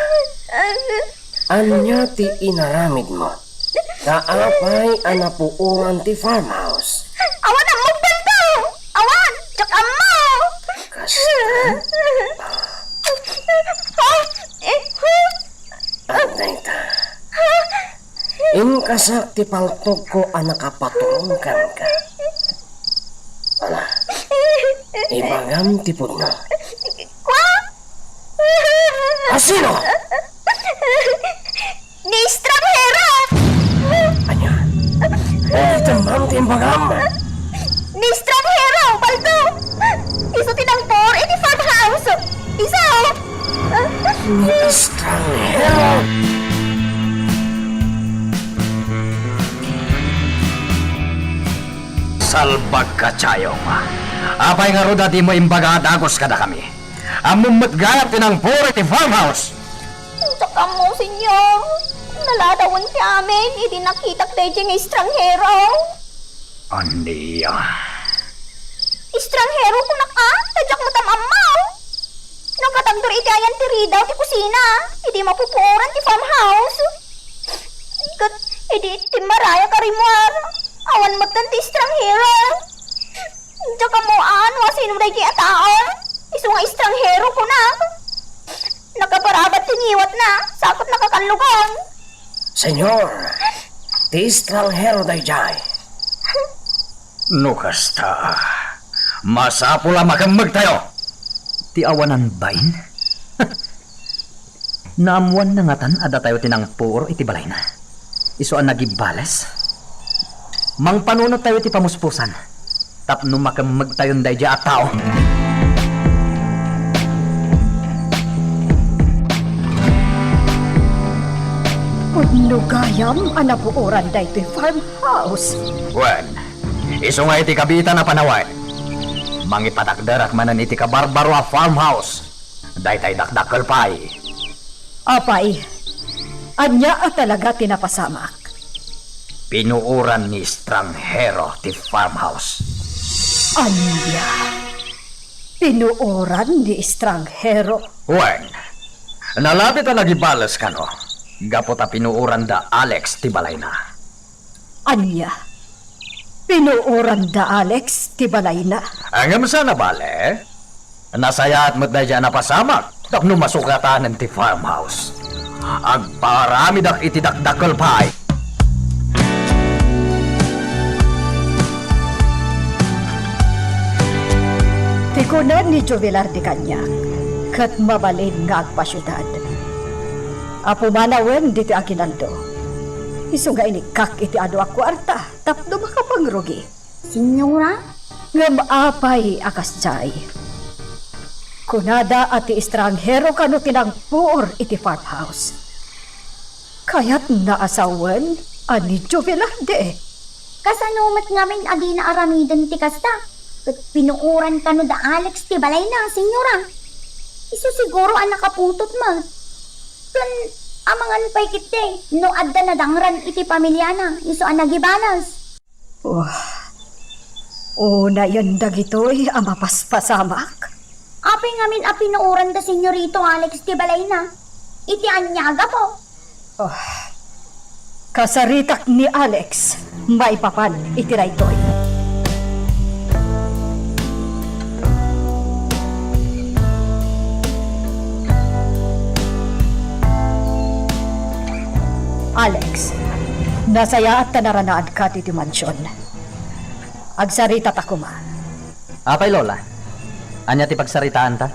Anya ti inaramid mo? Kaapay anapuuran ti farmhouse. Awan ang magbaldaw! Awan! Diyak amaw! Kasta? Antay ta. Inkasak ti paltog ko anakapatulungkan ka. Ala, ibagam ti pudno. Asino? Ni estranghero! Anya? Dito man ti ibagam. Ni estranghero, baldo! Iso tinangpor, iti farmhouse! Iso! Ni estranghero. Salbag ka, Chayong. Apay nga roda di mo imbaga at agos ka na kami. Amumot gayat tinang puro ti farmhouse. Tsaka mo, senyor. Naladawan ti amin, hindi nakitak dahi nga estranghero. Aniya. Estranghero ko na ka, tadyak mo tamamaw. Nung katagdor iti ayan ti ridaw ti kusina, hindi mapupuran ti farmhouse. Kat, hindi ti maraya karimuar. Awan mo tan ti estranghero. Tsaka mo wasin mo dahi ti ataon. Iso nga estranghero ko na. Nakaparabat tingiwat na, sakot nakakanlugan. Senyor, ti estranghero dayjay. No kasta. Masapula makamag tayo. Ti awanan bain? Naamuan na ngatan ada tayo tinang puro iti balay na. Iso ang nagibales. Mang panunot tayo ti pamuspusan. Tapno makamag tayo dayja at tao. Pudno gayam, anabuoran da ito'y farmhouse. Wen, iso nga iti kabita na panaway. Mangipatakdarak manan iti kabarbaro a farmhouse. Daytay dakdakkel pay. Apay, anya at talaga tinapasamak. Pinuuran ni estranghero ti farmhouse. Anya, pinuoran ni estranghero. Wen, nalapit na nagibales ka no. Gapot a pinuuran da Alex ti balay na. Anya, pinuoran da Alex, tibalay na. Angam sana bale, nasayaat mo't na dyan napasamak. Tapno masukatan ti farmhouse. Agparami dak iti dakdakkel pay. Tikunan ni Jovelar di kanya, kat mabalin nga agpasyudad. Apo manawen diti akinaldo. Iso nga inikak iti ado a kwarta, tapno makapangrugi. Senyora? Ngam apay akas jay. Kunada ati estranghero kano tinangpur iti farmhouse. Kaya't naasawan ani Jovelarde. Kasanumat ngamin adi na aramidan ti kasta. Kat pinuuran ka no da Alex ti balay na, senyora. Iso siguro ang nakaputot mo. Kan amangan pa'y kiti, no adda na dangran iti pamilya na, iso ang nagibanas. Una yan dagitoy ang mapaspasamak. Apay ngamin a pinuuran da senyorito Alex ti balay na. Iti anyaga po. Kasaritak ni Alex, maipapan iti raytoy. Alex, nasaya at tanaranaan ka ti mansyon. Agsarita ta kuma. Apay lola, anya ti pagsaritaan ta?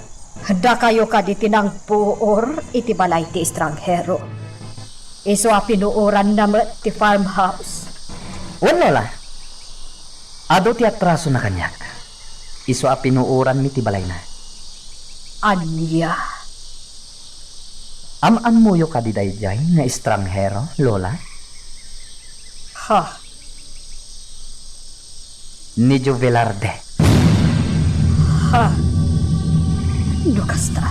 Da kayo ka di tinang puor iti balay ti estranghero. Iso a pinuoran na ti farmhouse. Wen lola, ado ti atraso na kanyak. Iso a pinuuran mi ti balay na. Anya. Am-an muyo ka di dayjay nga estranghero, lola? Ha. Ni Jovelarde. Ha. Lukasta.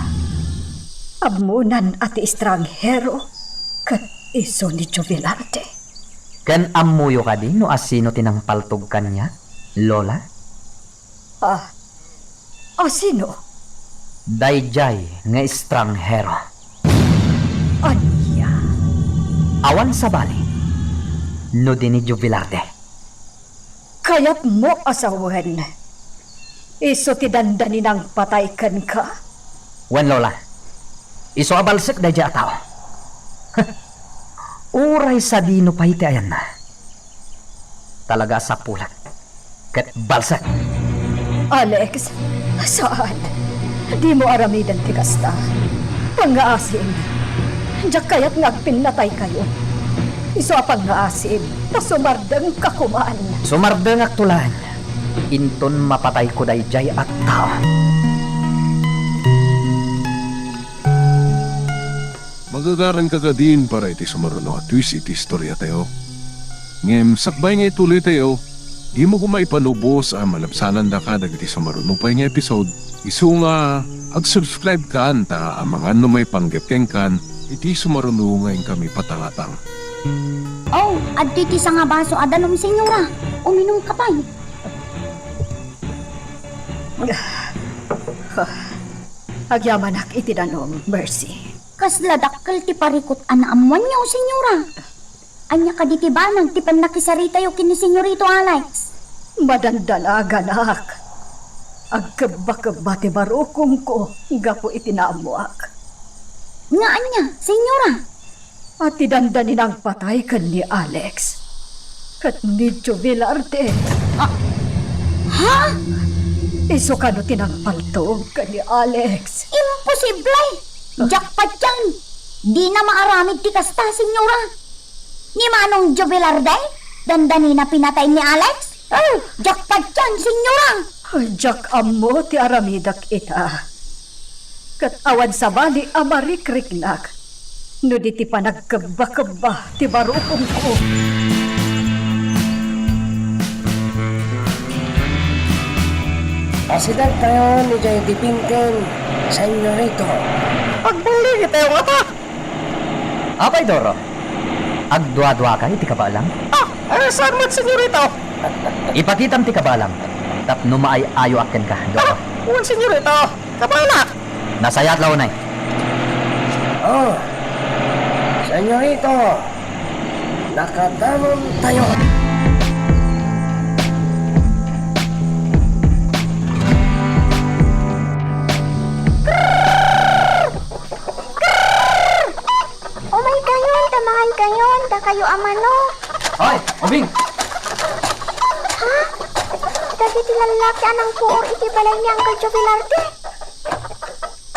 Amunan ati estranghero kat iso ni Jovelarde. Ken amuyo ka di no asino tinang paltog kanya, lola? Ha. Sino? Dayjay nga estranghero. Anya. Awan sa bali, no di ni Jovelarde. Kaya't mo asawan. Iso ti dandani nang pataykan ka? Wen lola, iso abalsek dayjay ataw. Uray sa dino pa iti ayan na. Talaga sa pulat. Ket balsek. Alex, saan? Di mo aramidan ti kasta. Pangaasin. Diyak kaya't ngagpinatay kayo. Iso apang ngaasin na sumardang kakumaan. Sumardeng aktulan. Inton mapatay ko dayjay at tao. Magagaran ka din para iti sumaruno at twist iti istorya tayo. Ngem sakbay nga ituloy tayo, di mo kumaipanubos ang malapsanan da ka dagiti sumaruno pa nga episode. Isu nga ag-subscribe ka anta ang mga may panggepkeng kan iti sumarunungayin kami patangatang. Oh, adto iti sa nga baso adanom, senyora. Uminom ka pa. Agyamanak iti danom, Mercy. Kasla dakkel ti parikot anaamuan niyo, senyora. Anya ka di ti banang ti panakisarita yo kini senyorito Alex. Madandalaga, anak. Agkaba-kaba ti barukom ko, gapo itinamuak. Nga anya, senyora. At idandanin ang patay kan ni Alex. Kat medyo Vilarte. Ha? Iso ka no tinangpaltog kan ni Alex. Imposible! Jackpot yan! Di na maaramid ti kasta, senyora. Ni Manong Jovelarde? Dandani na pinatay ni Alex? Oh, jackpot yan, senyora! Jack amo ti aramidak ita. Kat awan sa bali amarikriklak. No di ti panagkaba-kaba ti barukom ko. Pasidal tayo ni Jay Dipinten, senyorito. Pagbuli kita yung ata. Apay, Doro. Agdwa-dwa ka, iti kabalang. Saan mo't senyorito? Ipakitam ti kabalang. Tapno maay ayo akin ka, Doro. Un senyorito. Kapala. Nasayat launay. Oh, senyorito. Nakadanon tayo. Umay kayon, tamahan kayon, da kayo amano. Hoy, Ubing! Dagiti lalaki anang puor iti balay ni Uncle Jovelarte.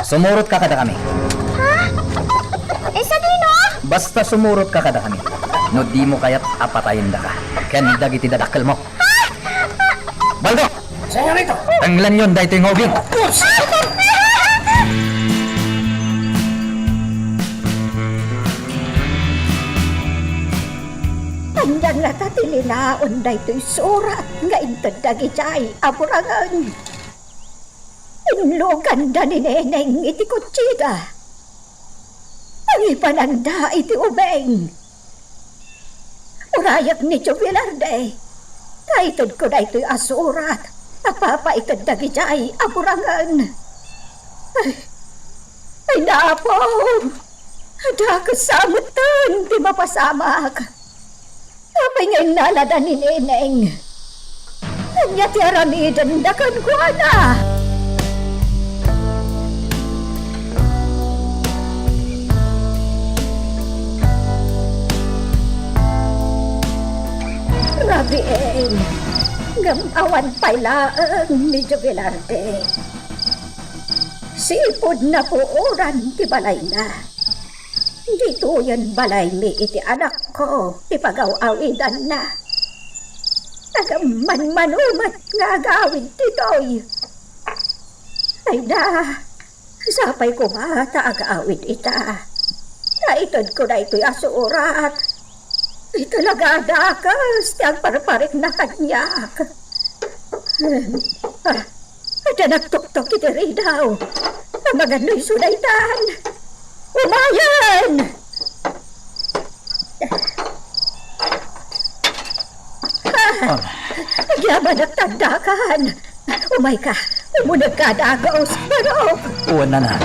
Sumurot ka kada kami. Sa dino? Basta sumurot ka kada kami. No di mo kaya't apatayin da ka. Ken dagiti dadakkel mo. Baldo! Senyorito. Tanglan yon dahito yung Ubing. Panjang nga tatilinaon da ito'y surat nga intadagi jay aburangan. Inlogan da ni Neneng iti kutsida. Ang ipananda iti ubeng. Urayak ni Jovelarde. Kaitod ko da ito'y asurat. Napapaitad da gijay aburangan. Ay naapong. Da kasamutan di mapasamak. Kapay ngayon nalada ni Neneng. Kanya ti aramidan da kan ko na. Rabiin, gamawan pailaan ni Jovelarde. Sipod na puuran ti balay na. Dito yan balay mi iti anak ko, ti pagaw-awidan na. Tagaman-manumat nga gawin titoy. Ay na, sapay ko mata agawid ita. Naitod ko na ito'y asurat. Italaga dakas, tiyang parparik na kanyak. Ada nagtuktok iti rin daw. Ang mga no'y sunaytan. Umayan! Yaman at tagdakan. Umay ka, umunag ka dagaw sa barok. Uwan na.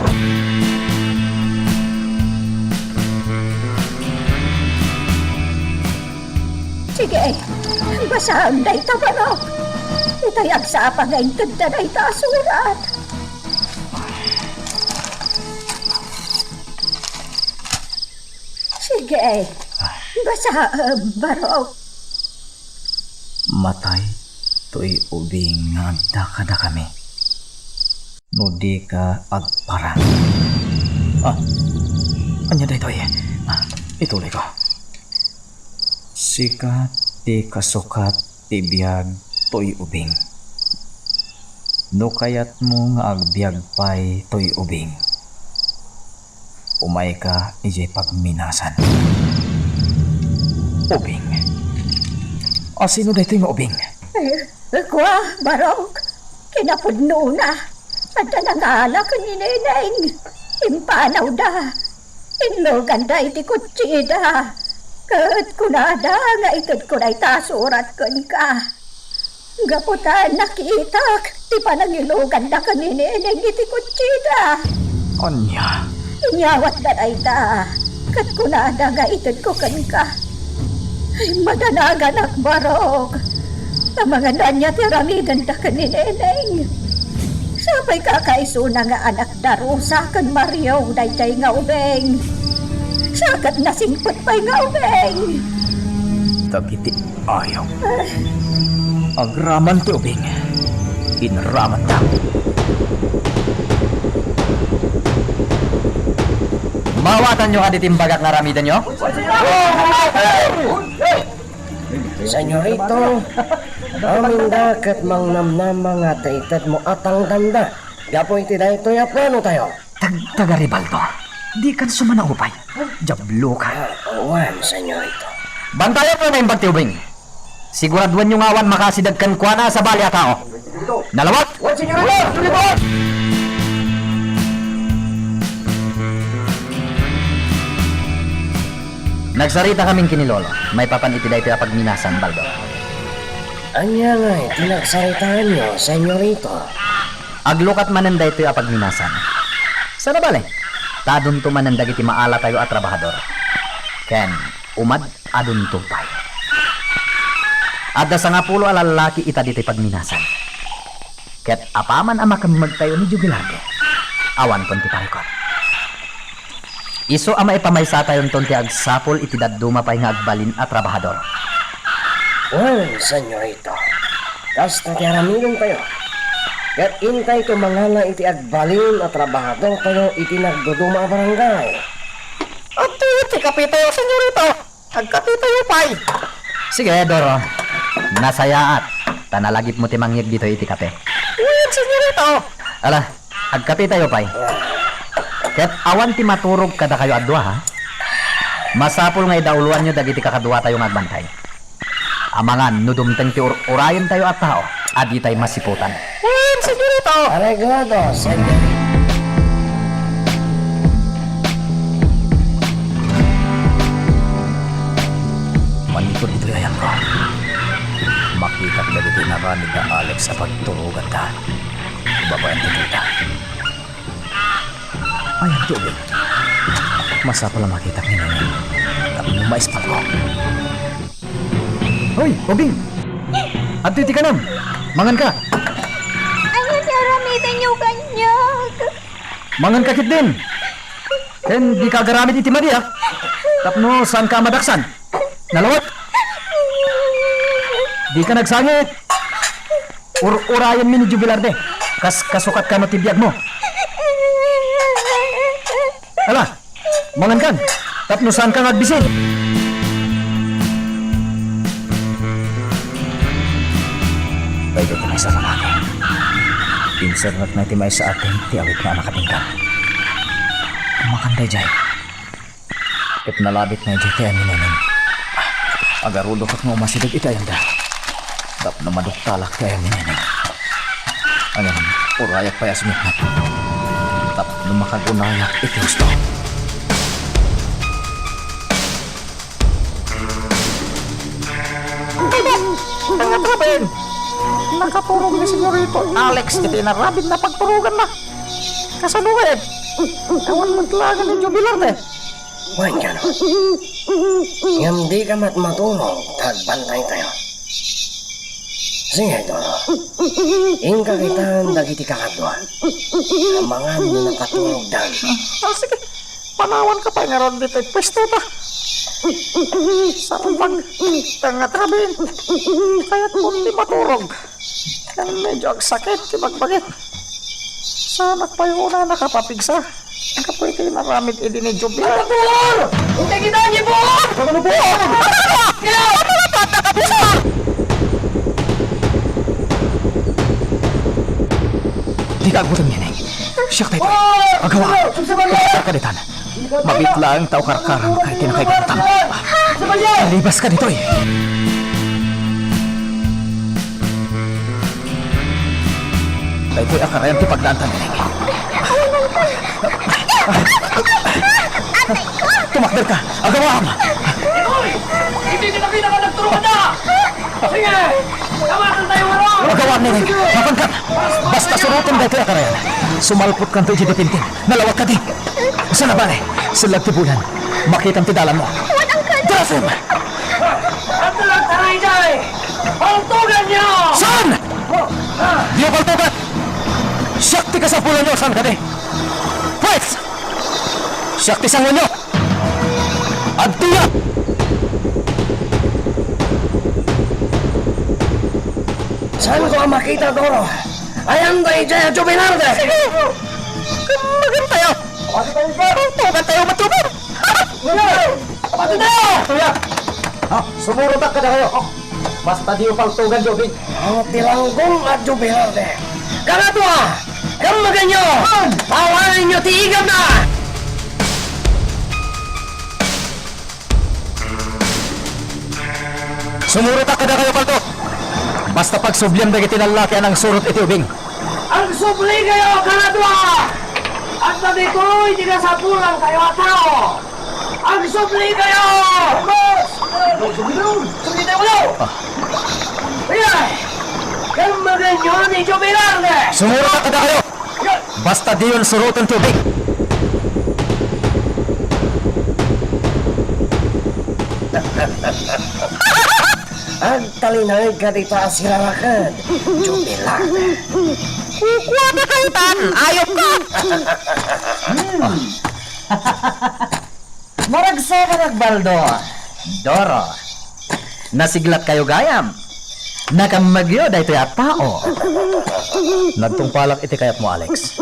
Sige, basahan na ito barok. Itayag sa pangaintad na ito surat. Sige, basahan barok. Matay to'y ubing nga agda kami. No di ka agparang. Anya da ito ituloy ko. Sikat ti kasukat ti biyag to'y ubing. No kayat mo nga agbiag pay to'y ubing. Umay ka ijay pagminasan. Ubing. Sino da ito yung ubing? Kwa, barok. Kinapudno na. At nanangala ka ni Neneng. Impanaw da. Inlogan da iti kutsida. Kat kunada nga itid ko na itasurat kan ka. Gaputan nakitak, ti panangilogan da kanineneng iti kutsida. Anya. Inyawat da na ita. Kat kunada nga itid ko kan ka. Ay madanagan akbarog. Tamangan na niya tiramidan da kanineneng. Sabay kakaisuna nga anak darusa kan Mario dayjay nga ubeng. Sakat na singpot pa'y nga ubeng. Dagiti ayaw. Agraman ti ubing. Inraman ta. Mawatan nyo ka ditimbagak nga ramidan nyo? Senyorito, aminda kat mangnamnama nga taitad mo atang danda. Gapoy ti dayto ya plano tayo. Taga Ribaldo. Di kan sumanahupay. Jablo ka. Wan, senyorito. Bantayan mo na yung bagtiubing. Siguraduan yung awan makasidagkan kwa na sa bali at tao. Nalawat! Nagsarita kaming kinilolo. May papanitiday ito pagminasan, Baldo. Anya nga, tinagsalitaan nyo, senyorito. Aglukat mananda ito pagminasan. Sana bale? Tadun to mananda iti maala tayo at trabahador. Ken, umad adun tupay. Adda sa nga pulo alalaki ita diti pagminasan. Ket apaman ama kami magtayo ni Jubilarde. Awan kon ti parikot. Iso ama ipamaysa tayon ton ti agsapol iti dadduma pay nga agbalin at trabahador. Wan, senyorito. Kasta ti aramidon tayo. Kat intay ko mangala iti agbalin at trabahador tayo iti nagduduma a barangay. At iti kapitayo, senyorito. Agkapitayo pa'y. Sige, Doro. Nasayaat. Tanalagip mo ti mangyag dito iti kape. Uy, senyorito. Ala, agkape tayo pay. Ket awan ti maturog kada kayo adwa ha. Masapul nga idauluan nyo dagiti kakadwa tayo ngagbantay. Amangan nudumteng ti urayan tayo at tao. Adi tayo masiputan. Uy, senyorito. Arreglado, senyorito. Manikod ito ayan ko. Makita ko dagiti naramid na Alex sa pagturugan ta. Babayan ti kita. Ayan tubig. Masapul ang makita ko nini. Tapos lumaispal ko. Hoy, Obing! At iti ka nam! Mangan ka! Ayun, yaramitan nyo kanyag. Mangan ka kit din! Ken di ka garamit iti Maria. Tapno saan ka madaksan? Nalawat! Di ka nagsangit! Urayan mi ni Jubilarde. Kasukat ka no tibiyag mo. Ala! Mangan kan! Tapno saan ka nagbisin? Pwede ko may sa lalaki. Insernat na iti may sa atin, ti awit na nakatingkan. Makanday jay. Ket nalabit na jay ti aminenin. Agarulo kat nga umasidag iti ayanda. Dap na maduktalak ti aminenin. Ayan, urayak pa yasimit na. Tap na makagunayak iti gusto. Mga trabin. Nakapurog ni senyorito Alex iti narabid na pagpurugan na. Kasaluwid. Awan maglagan ni Jubilarde. Wan yan o. Ngam di ka matulog, tagbantay tayo. Sige, Doro. Ingka kitaan dagiti kakadwa. Amangan mo nakatulog dan. Sige. Panawan ka pa nga ron dito. Pwesto ta. Sarang pag tanga trabin. Kaya't kunti maturog. Kan medyo agsakit. Tibagbagit. Sana pa yung una nakapapigsa. Ang kapoy kayo naramid idi ni Jubil. Ano po? Hindi kita niyo po! Ano po? Ano po? Nakapisa! Di ka agutan yan eh. Siyak tayo. Agawa. Kaditan. Mabitla ang tao karkarang kahit tinakaigamutan. Alibas ka dito eh. Tayo ko'y akarayan ti pagdaan tanong. Tumakder ka! Agawam! Hindi kita nagturuan na! Sige! Tamakan tayo mo! Agawam ni Nick! Mapangkat! Basta surutin dito ya karayan. Sumalpot kan to pintin. Nalawag ka di. Sana ba Silag tibulan. Makitang tidalan mo. Drasim! At lang taray dyan! Paltugan niyo! Saan? Di paltugan! Syakti ka sa pulan nyo. Saan ka di? Pwes! Syakti sa nyo! Adtiya! Saan ko ang makita, Doro? Ayan tayo dyan, Jubilarde! Sige! Maganda tayo! Paltugan tayo matubig! Pati na! Sumurutak ka na kayo. Basta di paltugan, Jobin. Ang tilanggong at Jubilarde. Karatwa! Kamagan nyo! Tawanin nyo, tiigam na! Sumurutak ka na kayo, Palto. Basta pag sublyan bagay tinalaki ang surot iti ubing. Ang supli kayo, Karatwa! At nabikoy, di na sa pulang kayo at tao! Ang supli kayo! Supli tayo ulo! Ayan! Kamagan nyo ni Jubilarde! Sumurutak ka na kayo. Basta di yun surutan tubig. Ang talinay ka dito ang silalakan, Jubilarde. Kukuha na kayo tan! Ayop ka! Maragsa ka nagbaldo. Doro. Nasiglat kayo gayam. Nakamagyo dahito ya tao. Nagtungpalak iti kayat mo, Alex.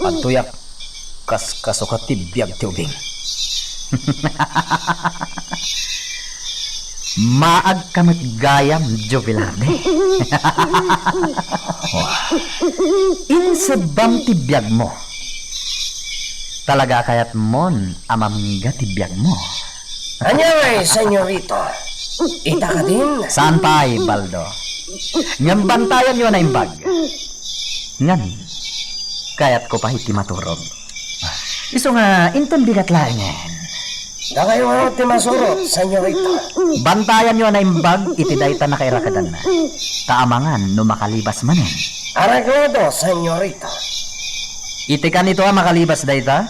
At tuyak, kaso ka tibiyag ti ubing. Maag kamit gayam, Jubilarde. Insabang tibiyag mo. Talaga kayat mon amamga tibiyag mo. Anyay, senyorito. Ita ka din? Saan pa'y, Baldo? Ngam bantayan yun na imbag. Ngam, kayat ko pa iti maturog. Iso nga, inton bigat laingen. Da kayo ano ti masurot, senyorito. Bantayan yun na imbag, iti dayta na kairakadan na. Taamangan, no makalibas manin. Araglado, senyorito. Iti ka nito makalibas dayta?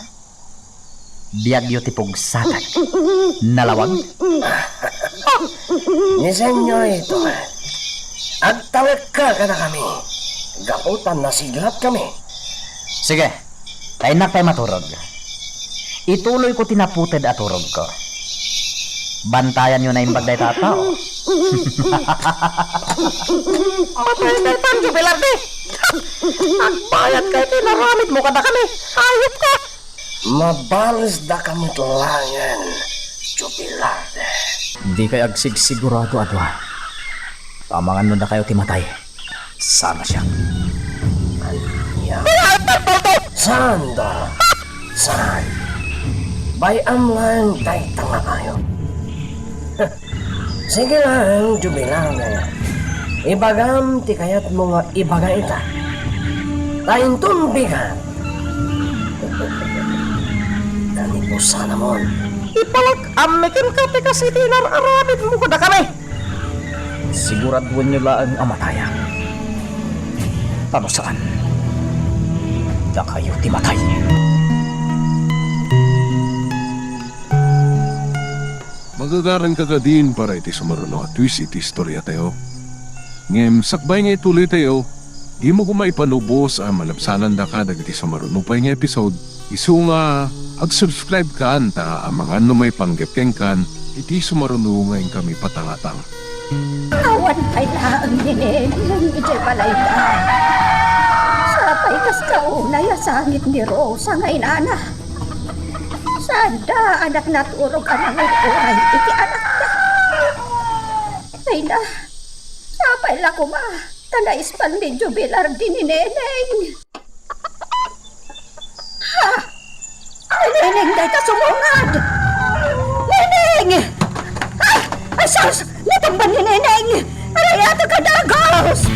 Biyagyo ti pugsatak. Nalawag? Ni senyorito. Agtawag ka na kami. Gaputan na siglat kami. Sige, kay na tayo maturog. Ituloy ko tinaputed at turog ko. Bantayan nyo na imbag dayta tao. Matay na tan, Jubilarde! Agbayad kayo tinaramit mo kada kami! Ayop ka! Mabalis da kami tulangan, Jubilarde. Di kay agsig sigurado adwa. Pamangan mo na kayo timatay. Sana siya. Sanda. San. Bayam lang tay tanga ayo. Sige lang, Jubilarde. Ibagam ti kayat mo nga ibagay ita. Taintun bigat. Dali po sana mo. Ipalag-amikin ka ti kasi tinaramit mo kada kami! Siguraduhan nyo lang ang amataya. Tano saan? Da kayo timatay. Magagaran ka din para iti sumaruno at twist iti istorya tayo. Ngem, sakbay nga ituloy tayo. Di mo kumaipanubos ang malabsanan da ka dagiti sumaruno pa nga episode. Isu nga, ag-subscribe ka anta ang mga may panggapkeng kan iti sumaruno ngayon kami patangatang. Awan kay laang ninin, ijay palayda. Sapay kas kaunay asangit ni Rose ang inana. Sada anak naturog ang uray, iti anak na. Ay na, sapay la kuma, tanais pang ni Jubilarde ni Neneng. Ha! Ay, Neneng, day ka sumungad! Neneng! Ay! Ay, sus! Natamban ni Neneng! Aray, ato ka dagos!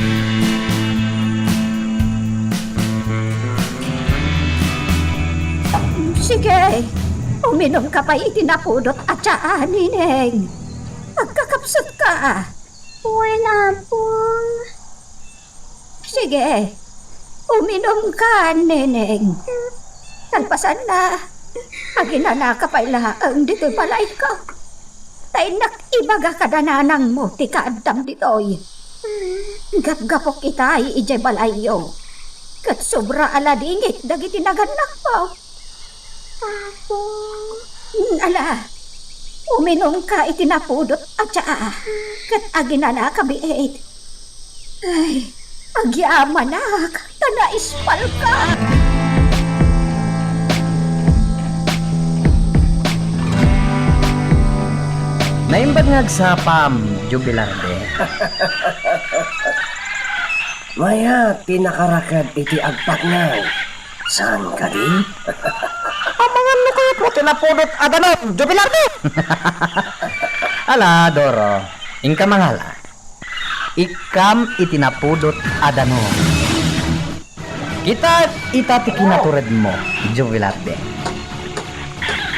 Sige, Uminom ka pa itinapudot at saan, Nineng. Pagkakapsat ka. Wala pong... Sige, uminom ka, Neneng. Talpasan na. Aginana ka pa ilaang dito'y palay ka. Tainak ibaga ka dananang mo, ti kaadam dito'y. Gap-gapok itay, ijay balayo. Kat sobra aladingit, dagiti naganak po. Ala, uminom ka itinapudot at saa. Kat aginana ka biit. Ay, agyaman na, tanaispal ka. Naimbag nga sa Pam, Jubilarde. Maya, tinakarakad iti agpaknang. Saan ka di? Amangan mo kayo po, tinapudot adanon, Jubilarde! Ala, Doro. Ingka mangala. Ikam itinapudot adano. Kita itati kinatured mo, Jubilarde.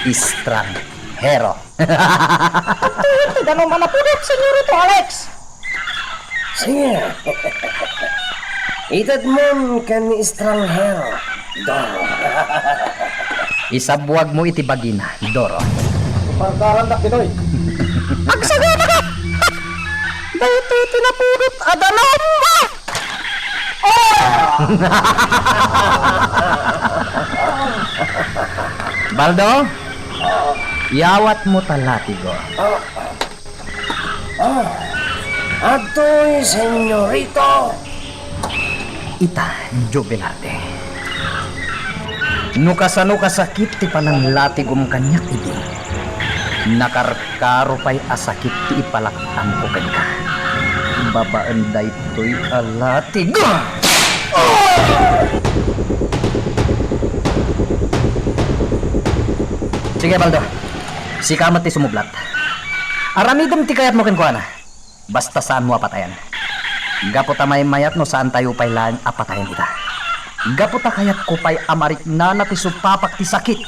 Istrang hero. Ito, ganun manapudot, senyorito Alex! Sige. Itad mo kami estranghero, Doro. Isabuag mo iti bagina, Doro. Pagkarandak dito'y. Agsagana ka! Dito tinapudot adanon mo! Baldo, yawat mo talatigo. Ato'y senyorito. Ita, Jubilate. Nukasano kasakit ti pananglatigom kanyak idi. Nakarkaro pa'y asakit ti ipalaktan ko ka. Babaan da ito'y alatigo. Sige, Baldo. Sikamat ti sumublat. Aramidam ti kayat mo kinkuana. Basta saan mo apatayan. Gaputa may mayat no saan tayo pa'y lang apatayan kita. Gaputa kayat ko pa'y amarik na ti supapak ti sakit.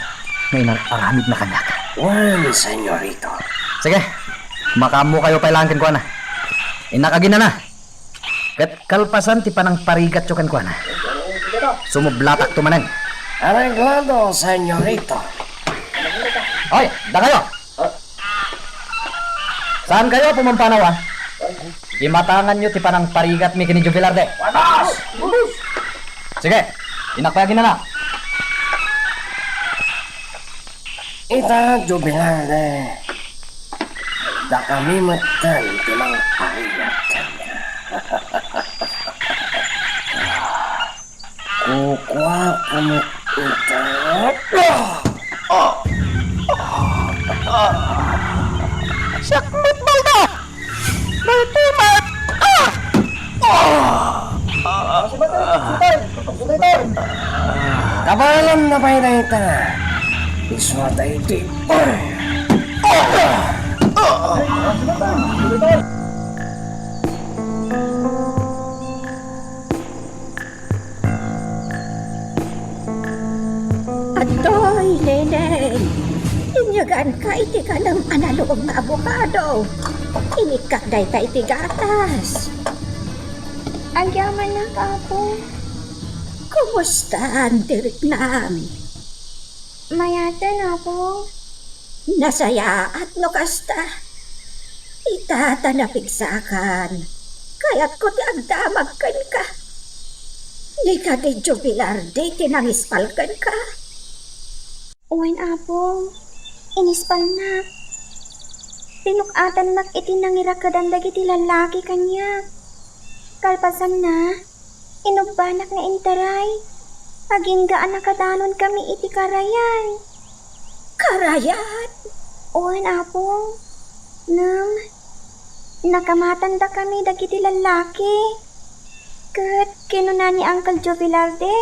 Ngayon ang aramid na kanyak. Senyorito. Sige, makamu kayo pa'y lang kinkuana. Inakagina na. Kat kalpasan ti panang parigat yo kinkuana. Sumublatak tumanan. Arreglado, senyorito. Hoy, da kayo! Saan kayo pumampanaw, ah? Imatangan nyo ti panang parigat mi kini Jubilarde. Sige, inakpayagin na na. Ita, Jubilarde. Da kami matan timang parigat kanya. Kukuha ko mo ita. Sakmit Baldo! Dito mat! Kabalan na pa'y na ita. Iswata iti. Adoy, Neneng. Inyagan ka iti ka ng analog na abogado. Inikak day ka iti gatas. Agyaman na ka po. Kumusta ang diriknam? Mayata na po. Nasaya at no kasta. Itata na pigsakan. Kaya't ko ti agdamag kan ka. Di ka di Jubilarde, tinangispalkan ka. Uwan apo. Inispal na. Tinukatan nak iti nangirakadan dagiti lalaki kanya. Kalpasan na. Inugbanak nga intaray. Paginggaan nakadanon kami iti karayan. Karayan? Uwan apo. Nang nakamatanda kami dagiti lalaki. Kat kinuna ni Uncle Jubilarde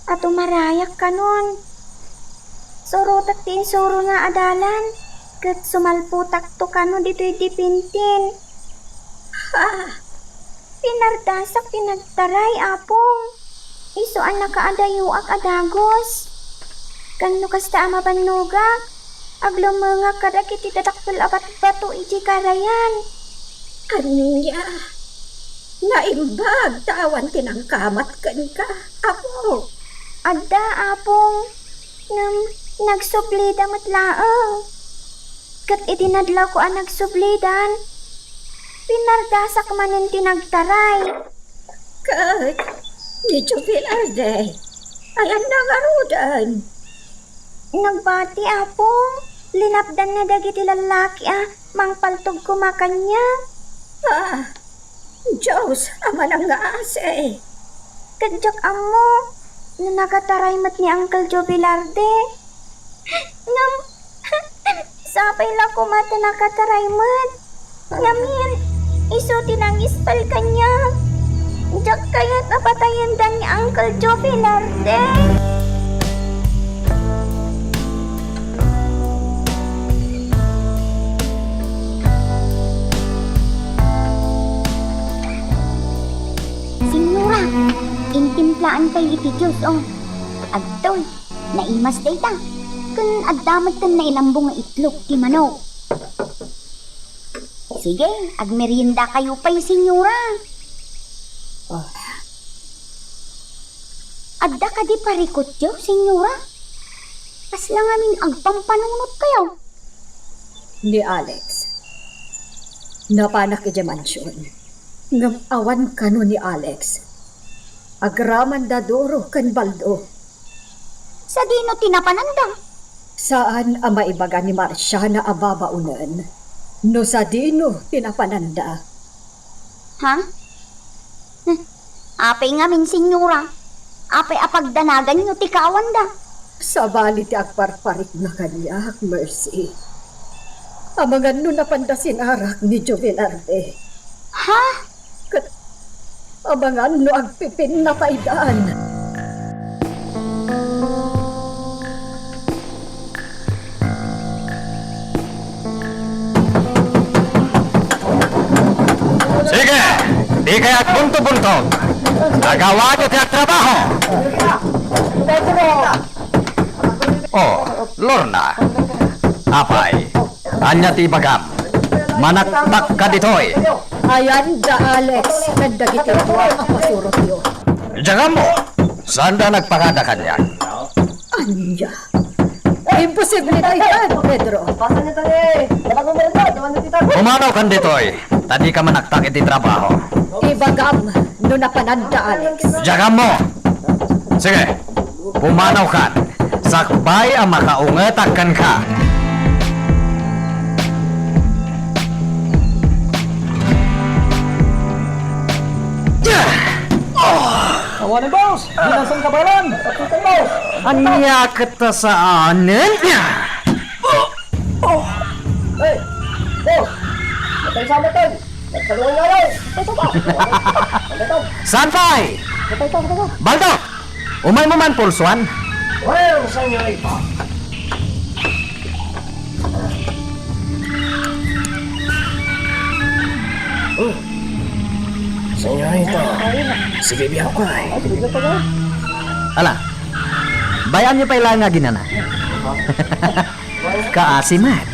at umarayak kanon. Surutak ti insuro nga adalan. Kat sumalputak to kanon dito'y dipintin. Ha? Pinardasak pinagtaray apong. Isuan nakaadayo ak adagos. Kano kasta ama panuga. Aglo mga kadagiti dadakpil abat bato iji karayan. Anya, naimbag tawan tinangkamat kan ka, apo. Adda apong nagsublida matlaang. Kat itinadlaw ko ang nagsublidan. Pinardasak manin tinagtaray. Kat, ni Jubilarde, ayan na ngarudan. Nagbati apong. Linapdan na dagiti lalaki mangpaltog kumakanya. Diyos, ama ng ase. Kadyak amo. Na nakataray mat ni Uncle Joe Velarde. Sapay lang kumata nakataray mat. Ngamin, isuti ng ispal kanya. Diyak kaya't napatayan dan ni Uncle Joe Velarde. Signora, intimplaan kay iti Diyos Agtoy, naimas dayta. Kun addamat tan na ilambong nga itlog ti manok. Sige, agmerienda kayo pa'y signora. Adda ka di parikot yo, signora. Pas lang aming agpampanunot kayo. Ni Alex, napanak iti mansyon. Ngam awan kano ni Alex. Agraman da duro kan baldo. Sa dino tinapananda. Saan ang maibaga ni Marcia na ababaunan? No sa dino tinapananda. Ha? Apay nga min, signora. Apay apagdanagan nyo ti kawanda. Sa bali ti agparparit na kanya, Mercy. Amangan no napandasin arak ni Jovelarde. Ha? Amangan no agpipin na paidaan. Sige, di kaya't bunto-buntog. Nagawa niyo kaya't trabaho. Oh, Lorna. Apay, anya ti bagam. Manaktak ka ditoy. Ayan da Alex, nagdagiti ko ang pasurot yo. Diyan mo, saan da nagpakada kanya? Anya? Imposible na yan, Pedro. Pumanaw kan ditoy. Tadi ka manaktak iti trabaho. Ibagam, no napananda Alex. Diyan mo. Sige, pumanaw kan. Sakbay ang makaungetakan ka. Awanin, boss! Binasang kabalan! Patutan, boss! Anya kita saanin? Hey! Boss! Matay sama tayo! Nagsaluan nga rin! Ito pa! Sanfay! Baldo! Umay mo man, Pulsuan. Well, senyorita! Senyorita, sige biyaw ka eh. Ala, bayan niyo pa ilang nga ginana. Kaasimat.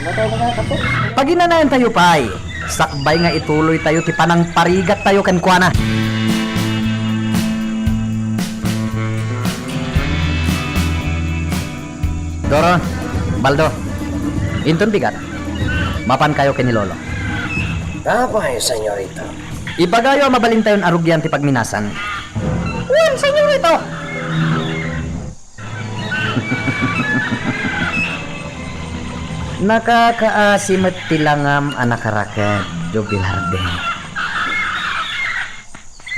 Pag ginanayan tayo pa'y, sakbay nga ituloy tayo ti panang parigat tayo kan kuana. Doro, Baldo, inton bigat. Mapan kayo kay ni Lolo. Tapay, senyorita. Ipagayo ang mabalintayon arugyan ti pagminasan. Well, senyorita! Nakakaasimat tilangam anak raket Jobilarde.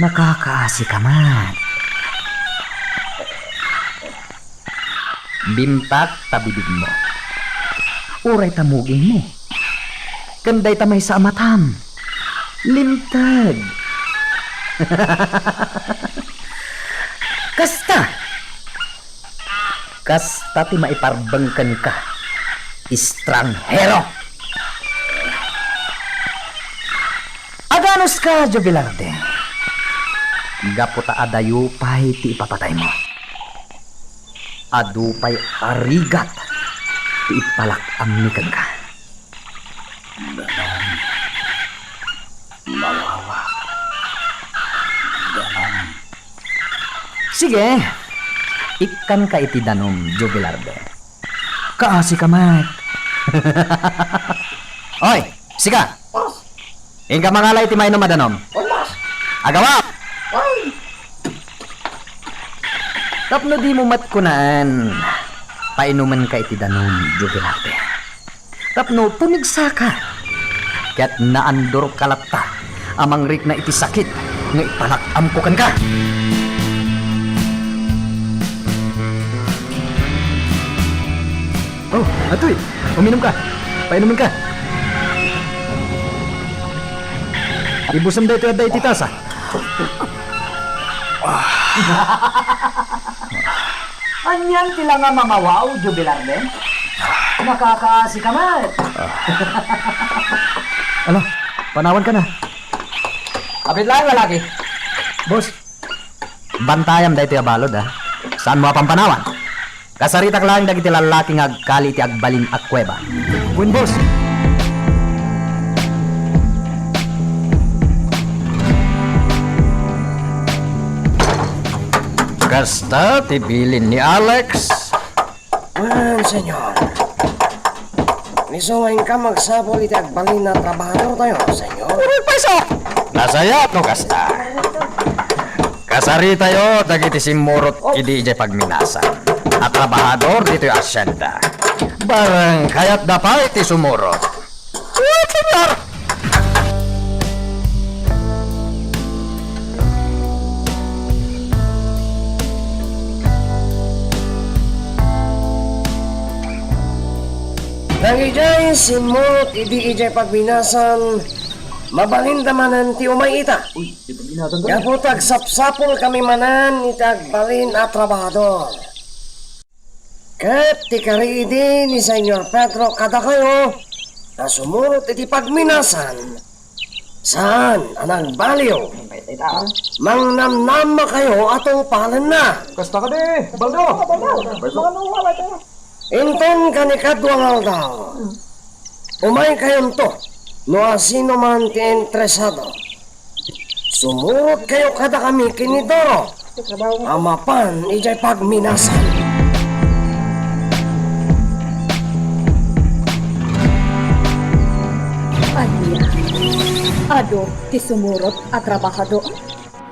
Nakakaasi ka man. Bimpak tabibig mo. Uray tamugin mo. Kanday tamay sa amatam. Limtad. Kasta. Kasta ti maiparbangkan ka. Estranghero. Aganos ka, Jobilarde. Gaputa adayo pahit ti ipapatay mo. Adupay arigat ti ipalak amikan ka. Sige, ikan ka iti danom, Jubilarde. Kaasi ka, Mat. Oy, sika! Ingka mangalay ti mainom madanom. Agawa! Tapno di mo matkunaan. Painuman ka iti danom, Jubilarde. Tapno punigsa ka. Kaya't naandor kalata. Amang rik na iti sakit. Nga ipalakam ko kan ka. Oh, atoy. Uminom ka. Painuman ka. Ibusam dahi ito at dahi titasa. Anyan tila nga mamawaw, Jubilarde. Nakakaasi ka, Mat. Ano? Panawan ka na. Kapit lang, lalaki. Boss. Bantayam dahi ito balod, ha? Saan mo apang panawan? Kasaritak lang dagiti lalaking agkali ti agbalin at kuweba. Queen boss. Kasta tibilin ni Alex. Senyor. Misuwain ka magsapol iti agbalin na trabahador tayo, senyor. Nasayat no kasta. Kasari tayo dagiti simurot idi ijay pagminasan. At trabahador dito yung asyenda. Barang kayat dapat iti sumurot. Senyor! Nagijay simurot idi ijay pagbinasan. Mabalinda manan ti umay ita. Kaputag sapsapol kami manan iti agbalin at trabahador. Kat ti karidi ni Senyor Pedro kada kayo na sumurot iti pagminasan. Saan anang baliw? Mangnamnama kayo atong palan na. Kasta ka di, Baldo. Inton kanikadwang aldaw. Umay kayon to, no asino man ti interesado. Sumurot kayo kada kami kinidoro. Amapan ijay pagminasan. Anya, ado ti sumurot at trabahador.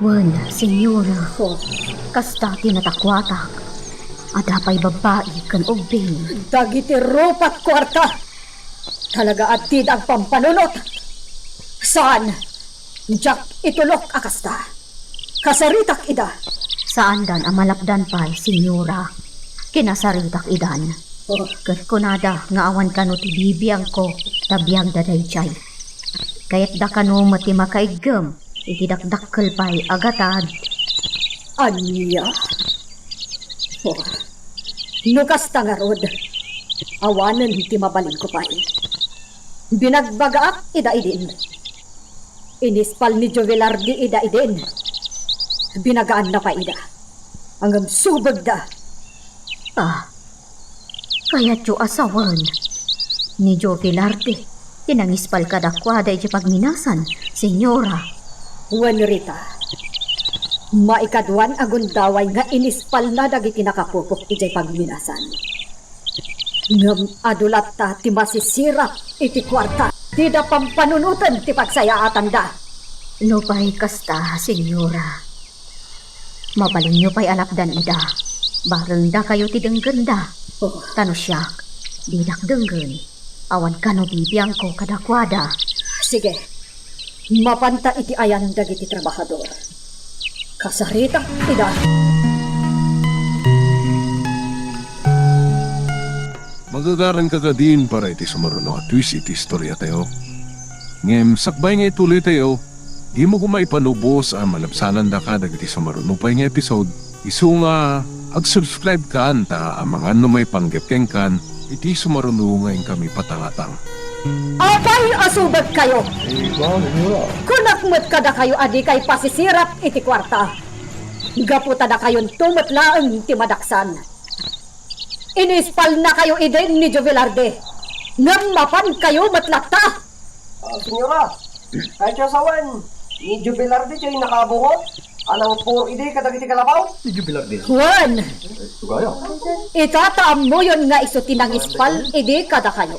Wan, senyora. Oh, Kasta tinatakwatak. Adapay babae kan ubing. dagiti rupat kwarta. Talaga atid ang pampanunot. Saan? Jack itulok akasta. Kasaritak ida. Saan dan amalapdan pa'y, senyora? Kinasaritak idan. Oh, Kat kunada nga awan kano ti bibiyang ko tabiyag daday chay. Kayat da kano mati makaigam. Itidakdakkel pa'y agatad. anya? Oh, nukas tangarod. Awanan ti mabalin ko pa'y. Binagbagaak ida idin. Inispal ni Jovelardi ida idin. Binagaan na pa ida. Hanggang subag da. Ah, kaya tiyo asawan. Ni Jo Vilarte, tinangispal kadakwada iti pagminasan, senyora. Wan Rita. Maikadwan agun daway nga inispal na dagiti nakapupok ijay pagminasan. Ngam adulat ta ti masisirap iti kwarta. Tida pampanunutan ti pagsayaatan da. No pa'y kasta, senyora. Mabalin nyo pa'y alapdan ida. Bareng da kayo ti denggenda. Oh, Tano siyak, didak denggen. Awan kano bibiyang ko kadakwada. sige. Mapanta iti ayan dagiti trabahador. Kasarita ida. Magagaran ka din para iti sumaruno at twist iti istorya tayo. Ngem sakbay nga ituloy tayo, di mo kumaipanubos ang malapsanan da ka dagiti sumaruno pa nga episode. Isu nga ag-subscribe ka anta ang mga may panggepkeng kan iti sumaruno ngayon kami patangatang. Abay asubag kayo. Kunakmet kada kayo adi kay pasisirap iti kwarta. Gaputa na kayon tumatlaang ti madaksan. Inispal na kayo idin ni Jovelarde. Ngamapan kayo matlata. Senyora, kahit siya sawan, ni Jubilarde siya yung nakabungot. Anang puro ide kadagiti kalabaw. Juan, itataam mo yun nga iso tinang ispal, idi kada kayo.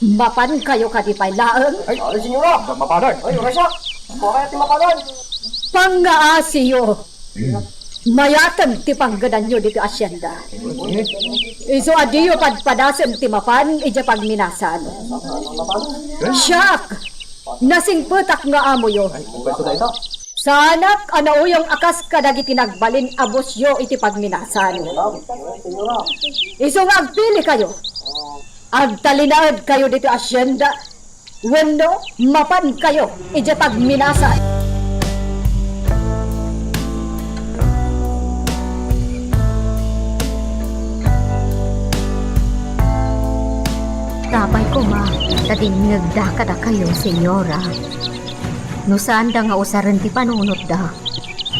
Mapan kayo kadipay laang, Ay, senyora. Mapadan. Ay, wala siya. Kaya ti mapadan. pangaasiyo. Mayatan ti pangganan nyo dito asyenda. Iso adiyo padpadasan ti mapan, ija pagminasan. Siyak! Nasing putak nga amo yo. Sanak anauyong akas kadagiti nagbalin abos yo iti pagminasan. Iso nga agpili kayo. Agtalinaad kayo dito asyenda. Wendo, mapan kayo, ija pagminasan. Tapay ko ma, tadingag da kada kayo, senyora. No saan da nga usaran ti panunot da.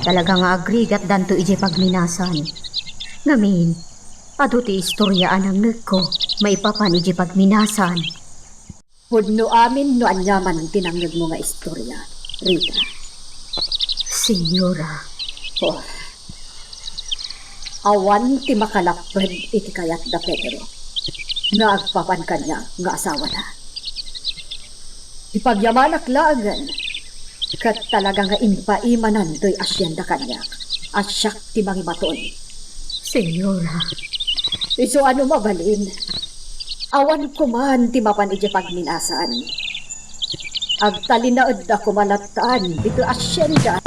Talaga nga agrigat danto ije pagminasan. Ngamin, ado ti istoryaan ang nagko, maipapan ije pagminasan. Pudno amin no anyaman tinanggag mo nga istorya, Rita. Senyora, Oh. Awan ti makalapad iti kayat da Pedro. Nga agpapan kanya nga asawa na. Ipagyamanak laagan, kat talaga nga inpaimanan to'y asyenda kanya, asyak ti mangibaton. senyora, Iso ano mabalin, awan kuman ti mapan iti pagminasan. Agtalinaod da kumalatan dito asyenda.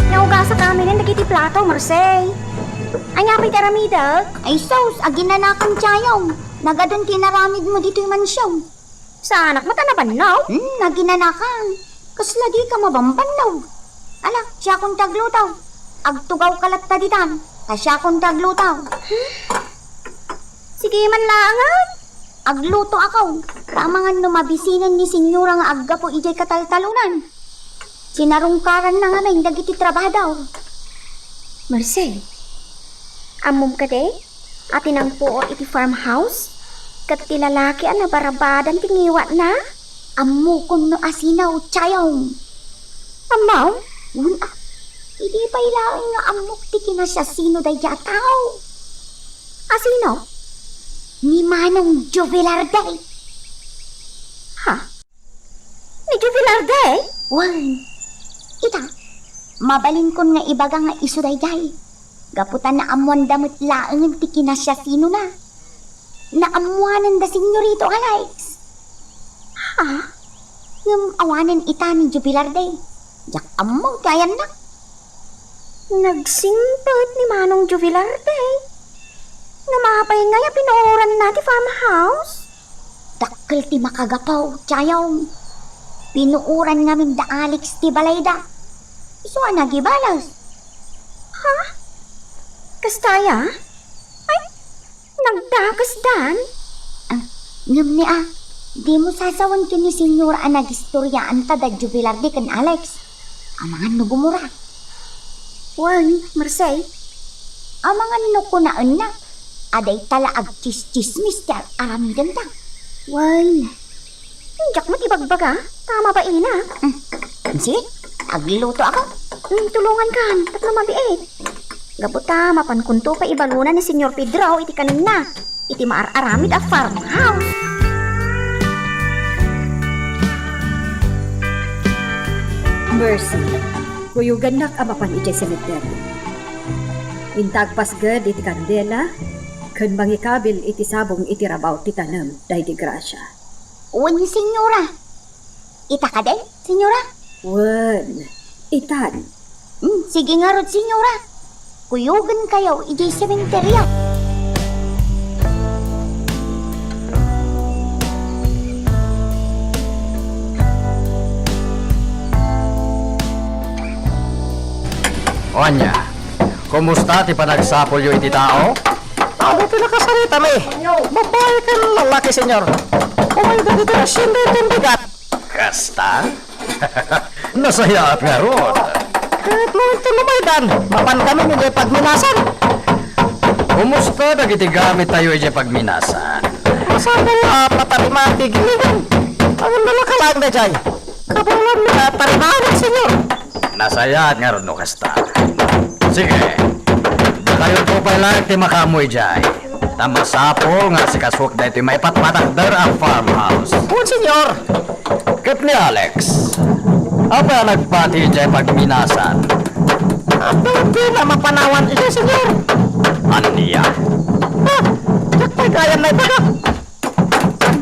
Naugasa kami ng nagiti plato, Marcel. Ay nga pa'y karamidag. Ay sos, aginanakan tiyayong. Nagadun kinaramid mo dito yung mansyon. Sa anak mata na banaw? Naginanakan. Kasla di ka mabambanaw. Ala, siya kong taglutaw. Agtugaw kalat ta ditan. Kasya kong taglutaw. Sige man laangan. Agluto ako. Tamangan no mabisinan ni senyora nga agga po ijay kataltalunan. Sinarungkaran na nga may dagiti trabaho. Marcel, amom ka de? Atin ang puo iti farmhouse? Kat ti lalaki ang nabarabadan tingiwa na? Ammo kun no asinaw chayong. Amaw? Una, hindi pa ilaing nga amok ti kinasasino day yataw. Asino? Ni Manong Jovelarde. Ha? Ni Jovelarde? Wan, ita, mabalin kon nga ibaga nga iso day day. Gaputan na amuan damot laang ti kinasasino na. Naamuanan da senyorito Alex. Ha? Yung awanan ita ni Jovelarde. Jak among kayan na. Nagsimpot ni Manong Jovelarde. Nga mapay nga ya pinooran na ti farmhouse. Dakkel ti makagapaw, chayong. Pinuuran ngamin da Alex ti balayda. Iso nagibalas. Ha? Kastaya? Ay, nagdakas dan? Ngam ni di mo sasawan kin ni senyora ang nagistoryaan ta da Jovelarde kan Alex. Amangan no bumura. Wan, Marcel. Amangan no kunaan na. Aday tala ag chis-chismis ti aramidan ta. Wan. Hinjak mo tibagbaga. Tama ba ina? Sige, agluto ako. Tulungan kan, tat na mabiit. Gabuta, mapankunto pa ibalunan ni Senyor Pedro iti kanina. Iti maar-aramid a farmhouse. Mercy, kuyugan nak amapan iti cemetery. Intag pasgad iti kandela, kan mangikabil iti sabong iti rabaw ti tanam, day di grasya. Uwan ni senyora. Ita ka din, senyora? Wen, itan. Sige nga rod, senyora. Kuyugan kayo iti sementerya. Onya, kumusta ti panagsapol yo iti tao? Ano pinakasarita mi? Babae ka lalaki, senyor. Umay na dito na siyempre itong bigat. Kasta? Nasaya at nga ron. Kahit mo ito lumaydan, mapan kami ni pagminasan. Kumusta dagiti gamit tayo ije pagminasan? Masama nga patarimati giligan. Ang nalaka lang na jay. Kapalan na tarimahan, senyor. Nasayat nga ron no kasta. Sige, dakayon po pala ti makamoy jay. Tamasapo nga si kaswak na ito may patmatakder ang farmhouse. Un senyor. Kip ni Alex, apa nagpati jay pagminasan? Ang hindi na mapanawan iya, senyor. Aniya? Ha? Jakpay gaya na ibaga.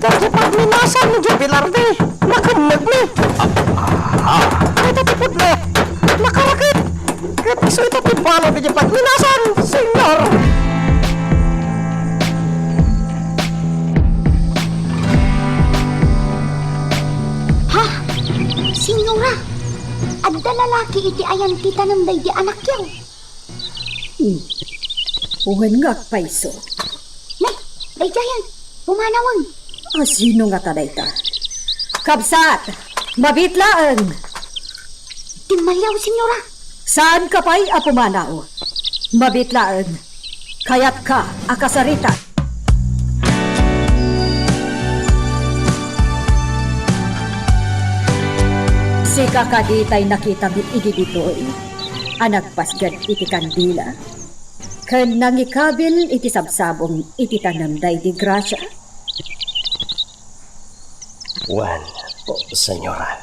Dahil pagminasan ni Pilarde, nakamag ni. Ay, tatipod na. Nakarakit. Kahit iso ito pipalo ni pagminasan, senyor. Ha? Senyora, adda lalaki iti ayan kita ng day di anak yaw. Uwan nga paiso. Nay, day dayan, pumanawang. Sino nga taday ta? Kabsat! Mabitlaan! Timalyaw, senyora. Saan ka pa'y apumanaw? Mabitlaan. Kayat ka, akasarita. Si kakaditay nakita mi igiditoy. Anagpasgan iti kandila. Ken nangikabil iti sabsabong iti tanamday di grasya. Juan po, senyora.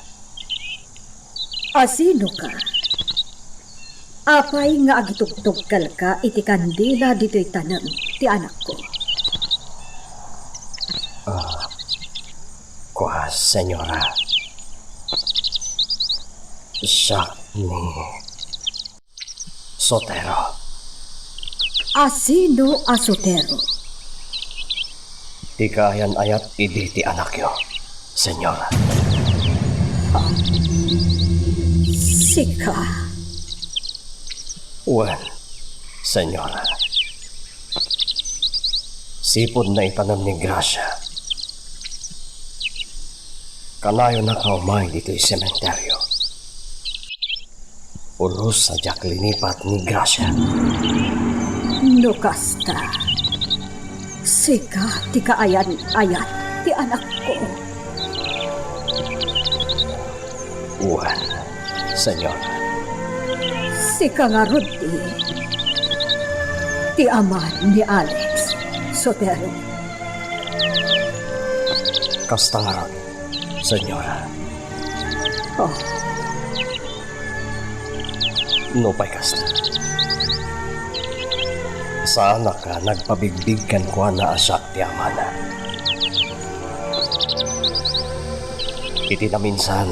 Asino ka? Apay nga agitugtugkal ka iti kandila dito'y tanam ti anak ko. Kuha, senyora. Siya ni Sotero. Asino asotero? Di kayan ayat idi ti anak yo, senyora. Sika. Juan, senyora. Sipod na itanam ni Gracia. Kanayo na kaumay dito'y sementeryo. Ulos sa jaklinipat ni Gracia. No kasta. Sika ti kaayan-ayat ti anak ko. Juan, senyora. Sika nga Rudy. Ti ama ni Alex Sotero. Kastangaron, senyora. Oh, Nupay kasta. Sa anak ka, nagpabigbigkan ko na asyak ti amana. Iti na minsan,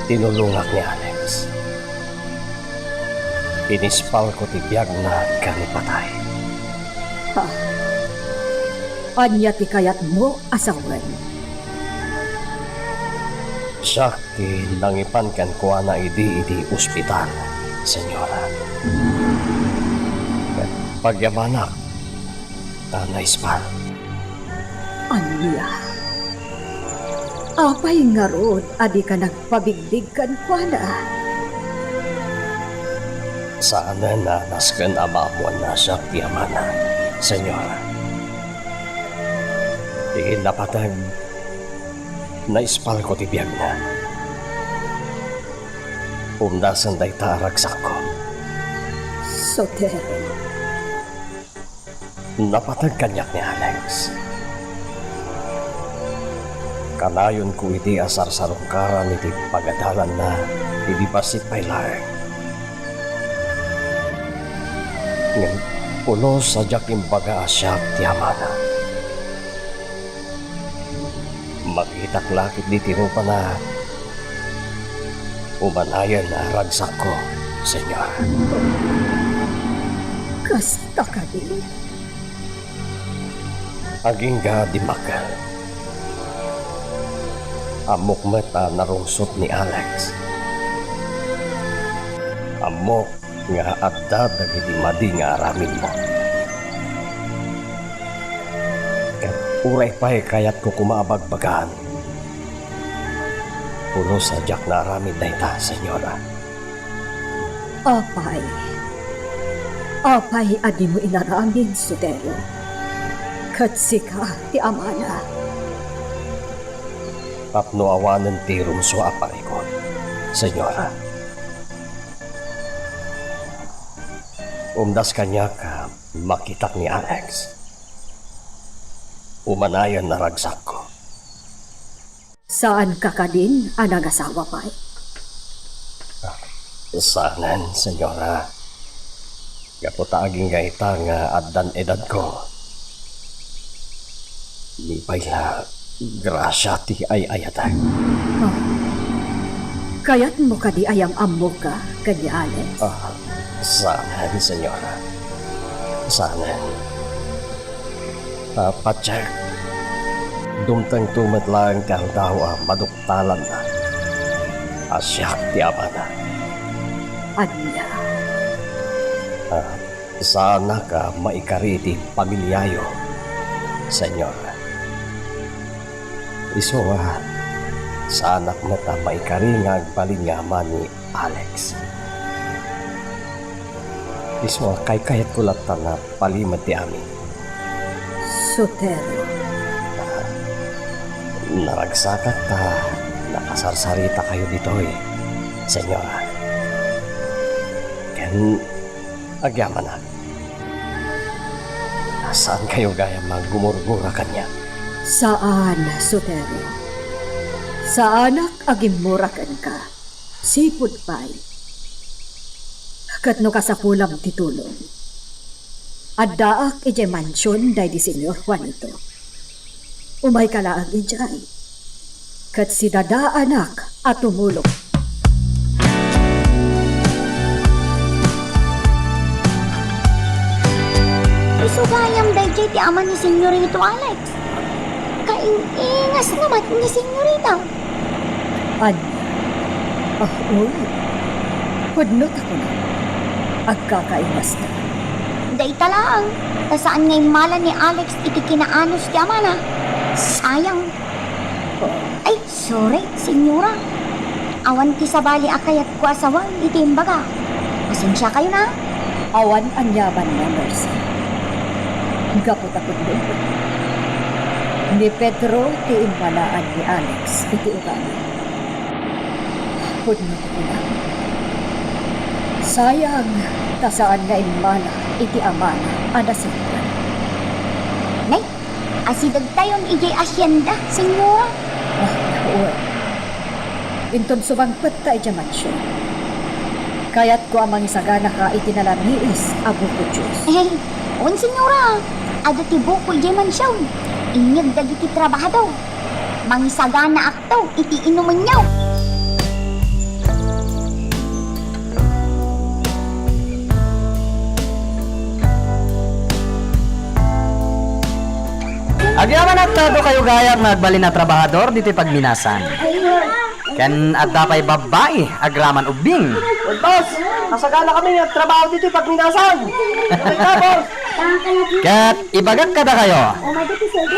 tinulungak ni Alex. Inispal ko ti biyag na kanipatay. anya ti kayat mo asawan. Siya ti nangipan kan ko na idi ospital, senyora. Pagyamanak, naispal. Anya? Apay nga rod, adi ka nagpabigdig kan kwa na. Sana na nasken amamuan na siya piyamana, senyora. Tingin napatag, naispal ko ti biyag na. Umdasan day taaragsak ko. Sotero. Napatag kanyak ni Alex. Kanayon ko iti asar sarungkaran iti pagadalan na iti basit pailar. Ngem ulos sa jakim baga asyak ti amana. Makitak lakit di tiro pa na umanayan na ragsak ko, senyor. Kasta ka din. Aging ga di makal. Amok mata narungsot ni Alex. Amok nga adda dagiti madi nga aramin mo. Kat uray pa'y kayat ko kumaabagbagaan. Puno sa jak na aramin na ita, senyora. Apay. Apay adi mo inaramin, Sotero. Katsika ti amana. Tapno awanan ti rumso apay ko, senyora. Umdas kanya ka makitak ni Alex. Umanayan na ragsak ko. Saan ka kadin ang nag-asawa pa'y? Saanan, senyora. Kaputa aging gaita nga addan edad ko. Di pa'y la grasya ti ay ayatan. Kaya't mo ka di ayang amo ka, kanya Alex. Saanan, senyora. Saanan. Patsyak. Dumtang tumat lang kang daw maduktalan na. Asyak ti amana. Anya. Sana ka maikariti pamilyayo, senyora. Iso sana na ta maikari nga agbalingaman ni Alex. Iso kay-kayat ko lang na palimad ti amin. Sotero. Naragsakat ta, nakasarsarita kayo dito senyora. Ken, agyaman na. Saan kayo gaya magumurgura kanya? Saan, Sotero? Sa anak agimurakan ka. Sipod pa'y. Katno ka sa pulam titulong. Addaak ije mansyon day di Senyor Juanito. Umay ka laang ijay. Kat si dada anak at tumulong. Isugayam dayjay ti ama ni Senyorito Alex. Kaingas naman ni Senyorita. Anya. Uy. Pudnot ako na. Agkakainas na. Day talang. Tasaan ngay mala ni Alex iti kinaanos ti ama na. Sayang. Ay, sorry, Senyora. Awan ti sabali akayat ko asawang iti imbaga. Pasensya kayo na. Awan anyaban na, Mercy. Gapot-apot doon. Ni Pedro ti imbalaan ni Alex iti ugali. Pudnot ko na. Sayang, tasaan nga imala iti amana anasintan. Nay, asidag tayon ijay asyenda, Senyora. Uy. Inton sumangpet ta iti mansyon. Kaya't ko amang isagana ka itinalamiis abo ko Diyos. On Senyora, ado ti buko ijay mansyon. Inyag dagiti trabahado. Mangisagana aktaw iti inuman niyaw. Agyaman at todo kayo gaya magbalin na trabahador dito pagminasan. Ken at pa'y babae, agraman ubing. Boss, nasagana kami ng trabaho dito pag minasan. Okay ka, boss? Ket ibagat kada kayo.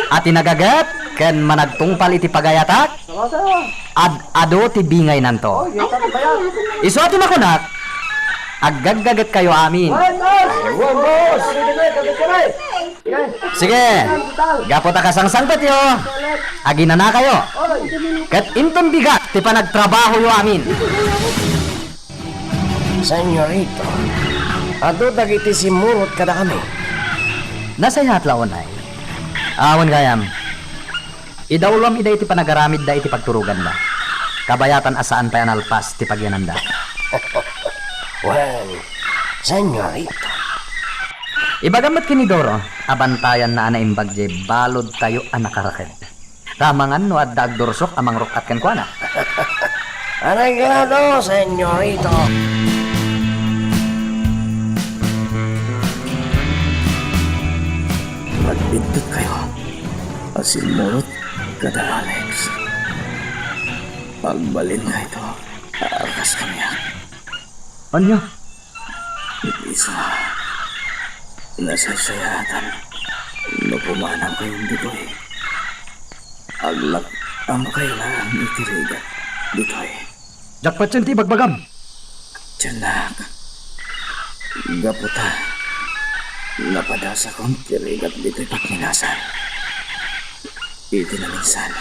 At inagagat, ken managtungpal iti pagayatak. Ado ti bingay nanto. Iso ati makunak, agagagat kayo amin. Boss! Sige, gapot akasangsangpet yo. Agina na kayo. Ket inton bigat ti panagtrabaho yo amin. Senyorito, ado dagiti simurot kada kami. Nasayat laon ay. Awan gayam. Idawlom ida iti panagaramid da iti pagturugan da. Kabayatan asaan pa analpas ti pagyananda. Well, senyorito. Ibagamat kinidoro, abantayan na anaimbag jay balod tayo anakaraket. Tamangan no at dagdorsok amang rokat ken kuana. Arreglado, senyorito. Magpindot kayo. Asimurot kada Alex. Pagbalin nga ito, aakas kami. Anya? Isa. Nasasayatan. Napumanang kayong ditoy. Aglak ang kailangan itiriga ditoy. Jakpat yan ti bagbagam. Tiyanak, Gaputa. Napadasa kong tirigat dito'y pagminasan. Iti na minsan.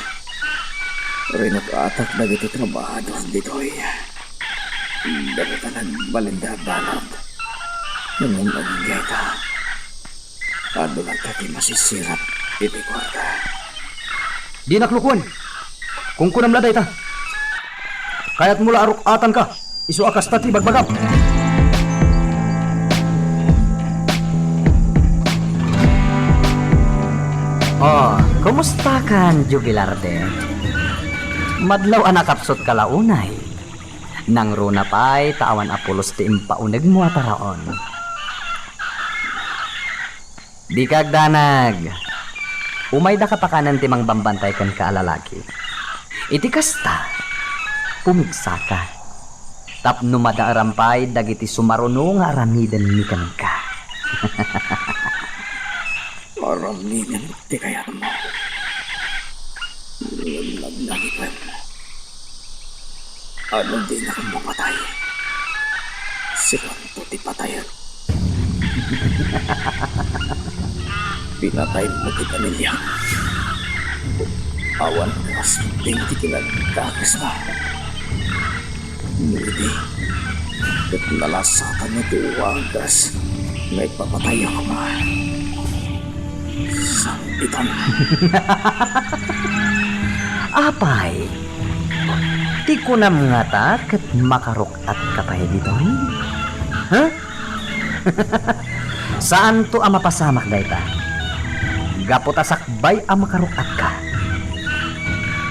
Rinakatak na dito trabahado dito'y. Gaputa nagbalinda banat. Nung nagigay ka. Ano lang kati masisirap iti kwarta. Di naklukwan. Kung kunam laday ta. Kaya't mula aruk-atan ka. Isu akas tati bagbagap. Oh, kumusta kan, Jubilarde? Madlaw anak kapsot kalaunay. Nang runa pa'y taan apulos ti impaunag mo ataraon. Di kagdanag. Umay da kapakanan ti mang bambantay kan kaalalaki. Iti kasta, pumigsa ka. Tapno madaarampay dagiti sumaruno nga aramidan ni kan ka. Maraminan ti kaya mo. Nagnagipan. Ano di na kang mapatay? Si Kanto ti patayan. Pinatay mo ti pamilya. Awan kas tingti kinagkakas na. Hindi. At nalasatan niya ti wagas na ipapatay ako ma. Sampitan. Apay, ti kunam nga ta kat makaruktat ka pa dito. Ha? Saan to ang mapasamak dahi ta? Gapot asakbay ang makaruktat ka.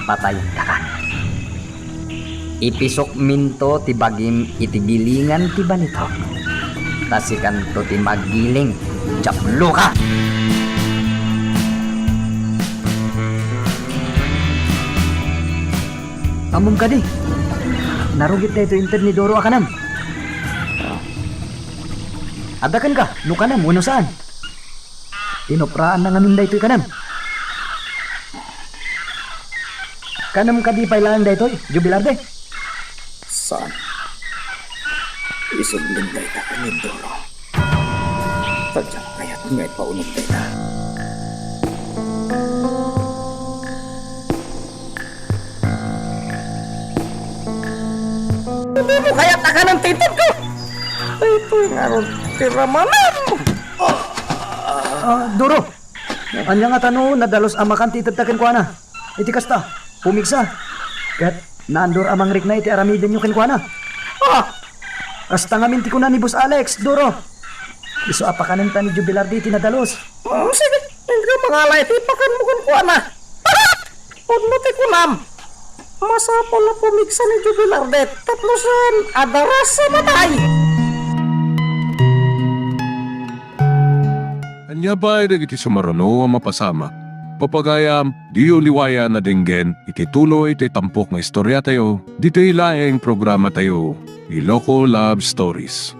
Patayin ka kan. Ipisok minto ti bagim itibilingan ti banitok. Tasikan to ti magiling. Japlo ka! Amom ka di. Narugit na ito internidoro akanam. Adakan ka, no kanam, wano saan? Tinopraan na ngamin da ito'y kanam. Kanam ka di pailangan da ito'y, Jubilarde. Saan? Isugling tayo ka kanindoro. Tadyak kaya't ngay paunod tayo na. Hindi mo kaya taka ng titid ko. Ito yung aron tiramanan. Duro, anya nga tano, nadalos amakan titatakin ko na. Iti kasta, pumigsa. Kat naandor amang rik na iti aramiden yung kinkwana. Kasta nga minti ko na ni Boss Alex, Duro. Iso apakanan ta ni Jubilarde iti nadalos. Sige, hindi ka mangalay. Tipakan mo kung kuha na. Puno ti kunam. Masapol na pumiksa ni Jubilarde. Taplosan, adaras sa matay. Anya ba iti sumaruno ang mapasama? Papagayam, di uliwaya na dinggen, iti tuloy iti tampok nga istorya tayo, dito ilaing programa tayo, Iloko Love Stories.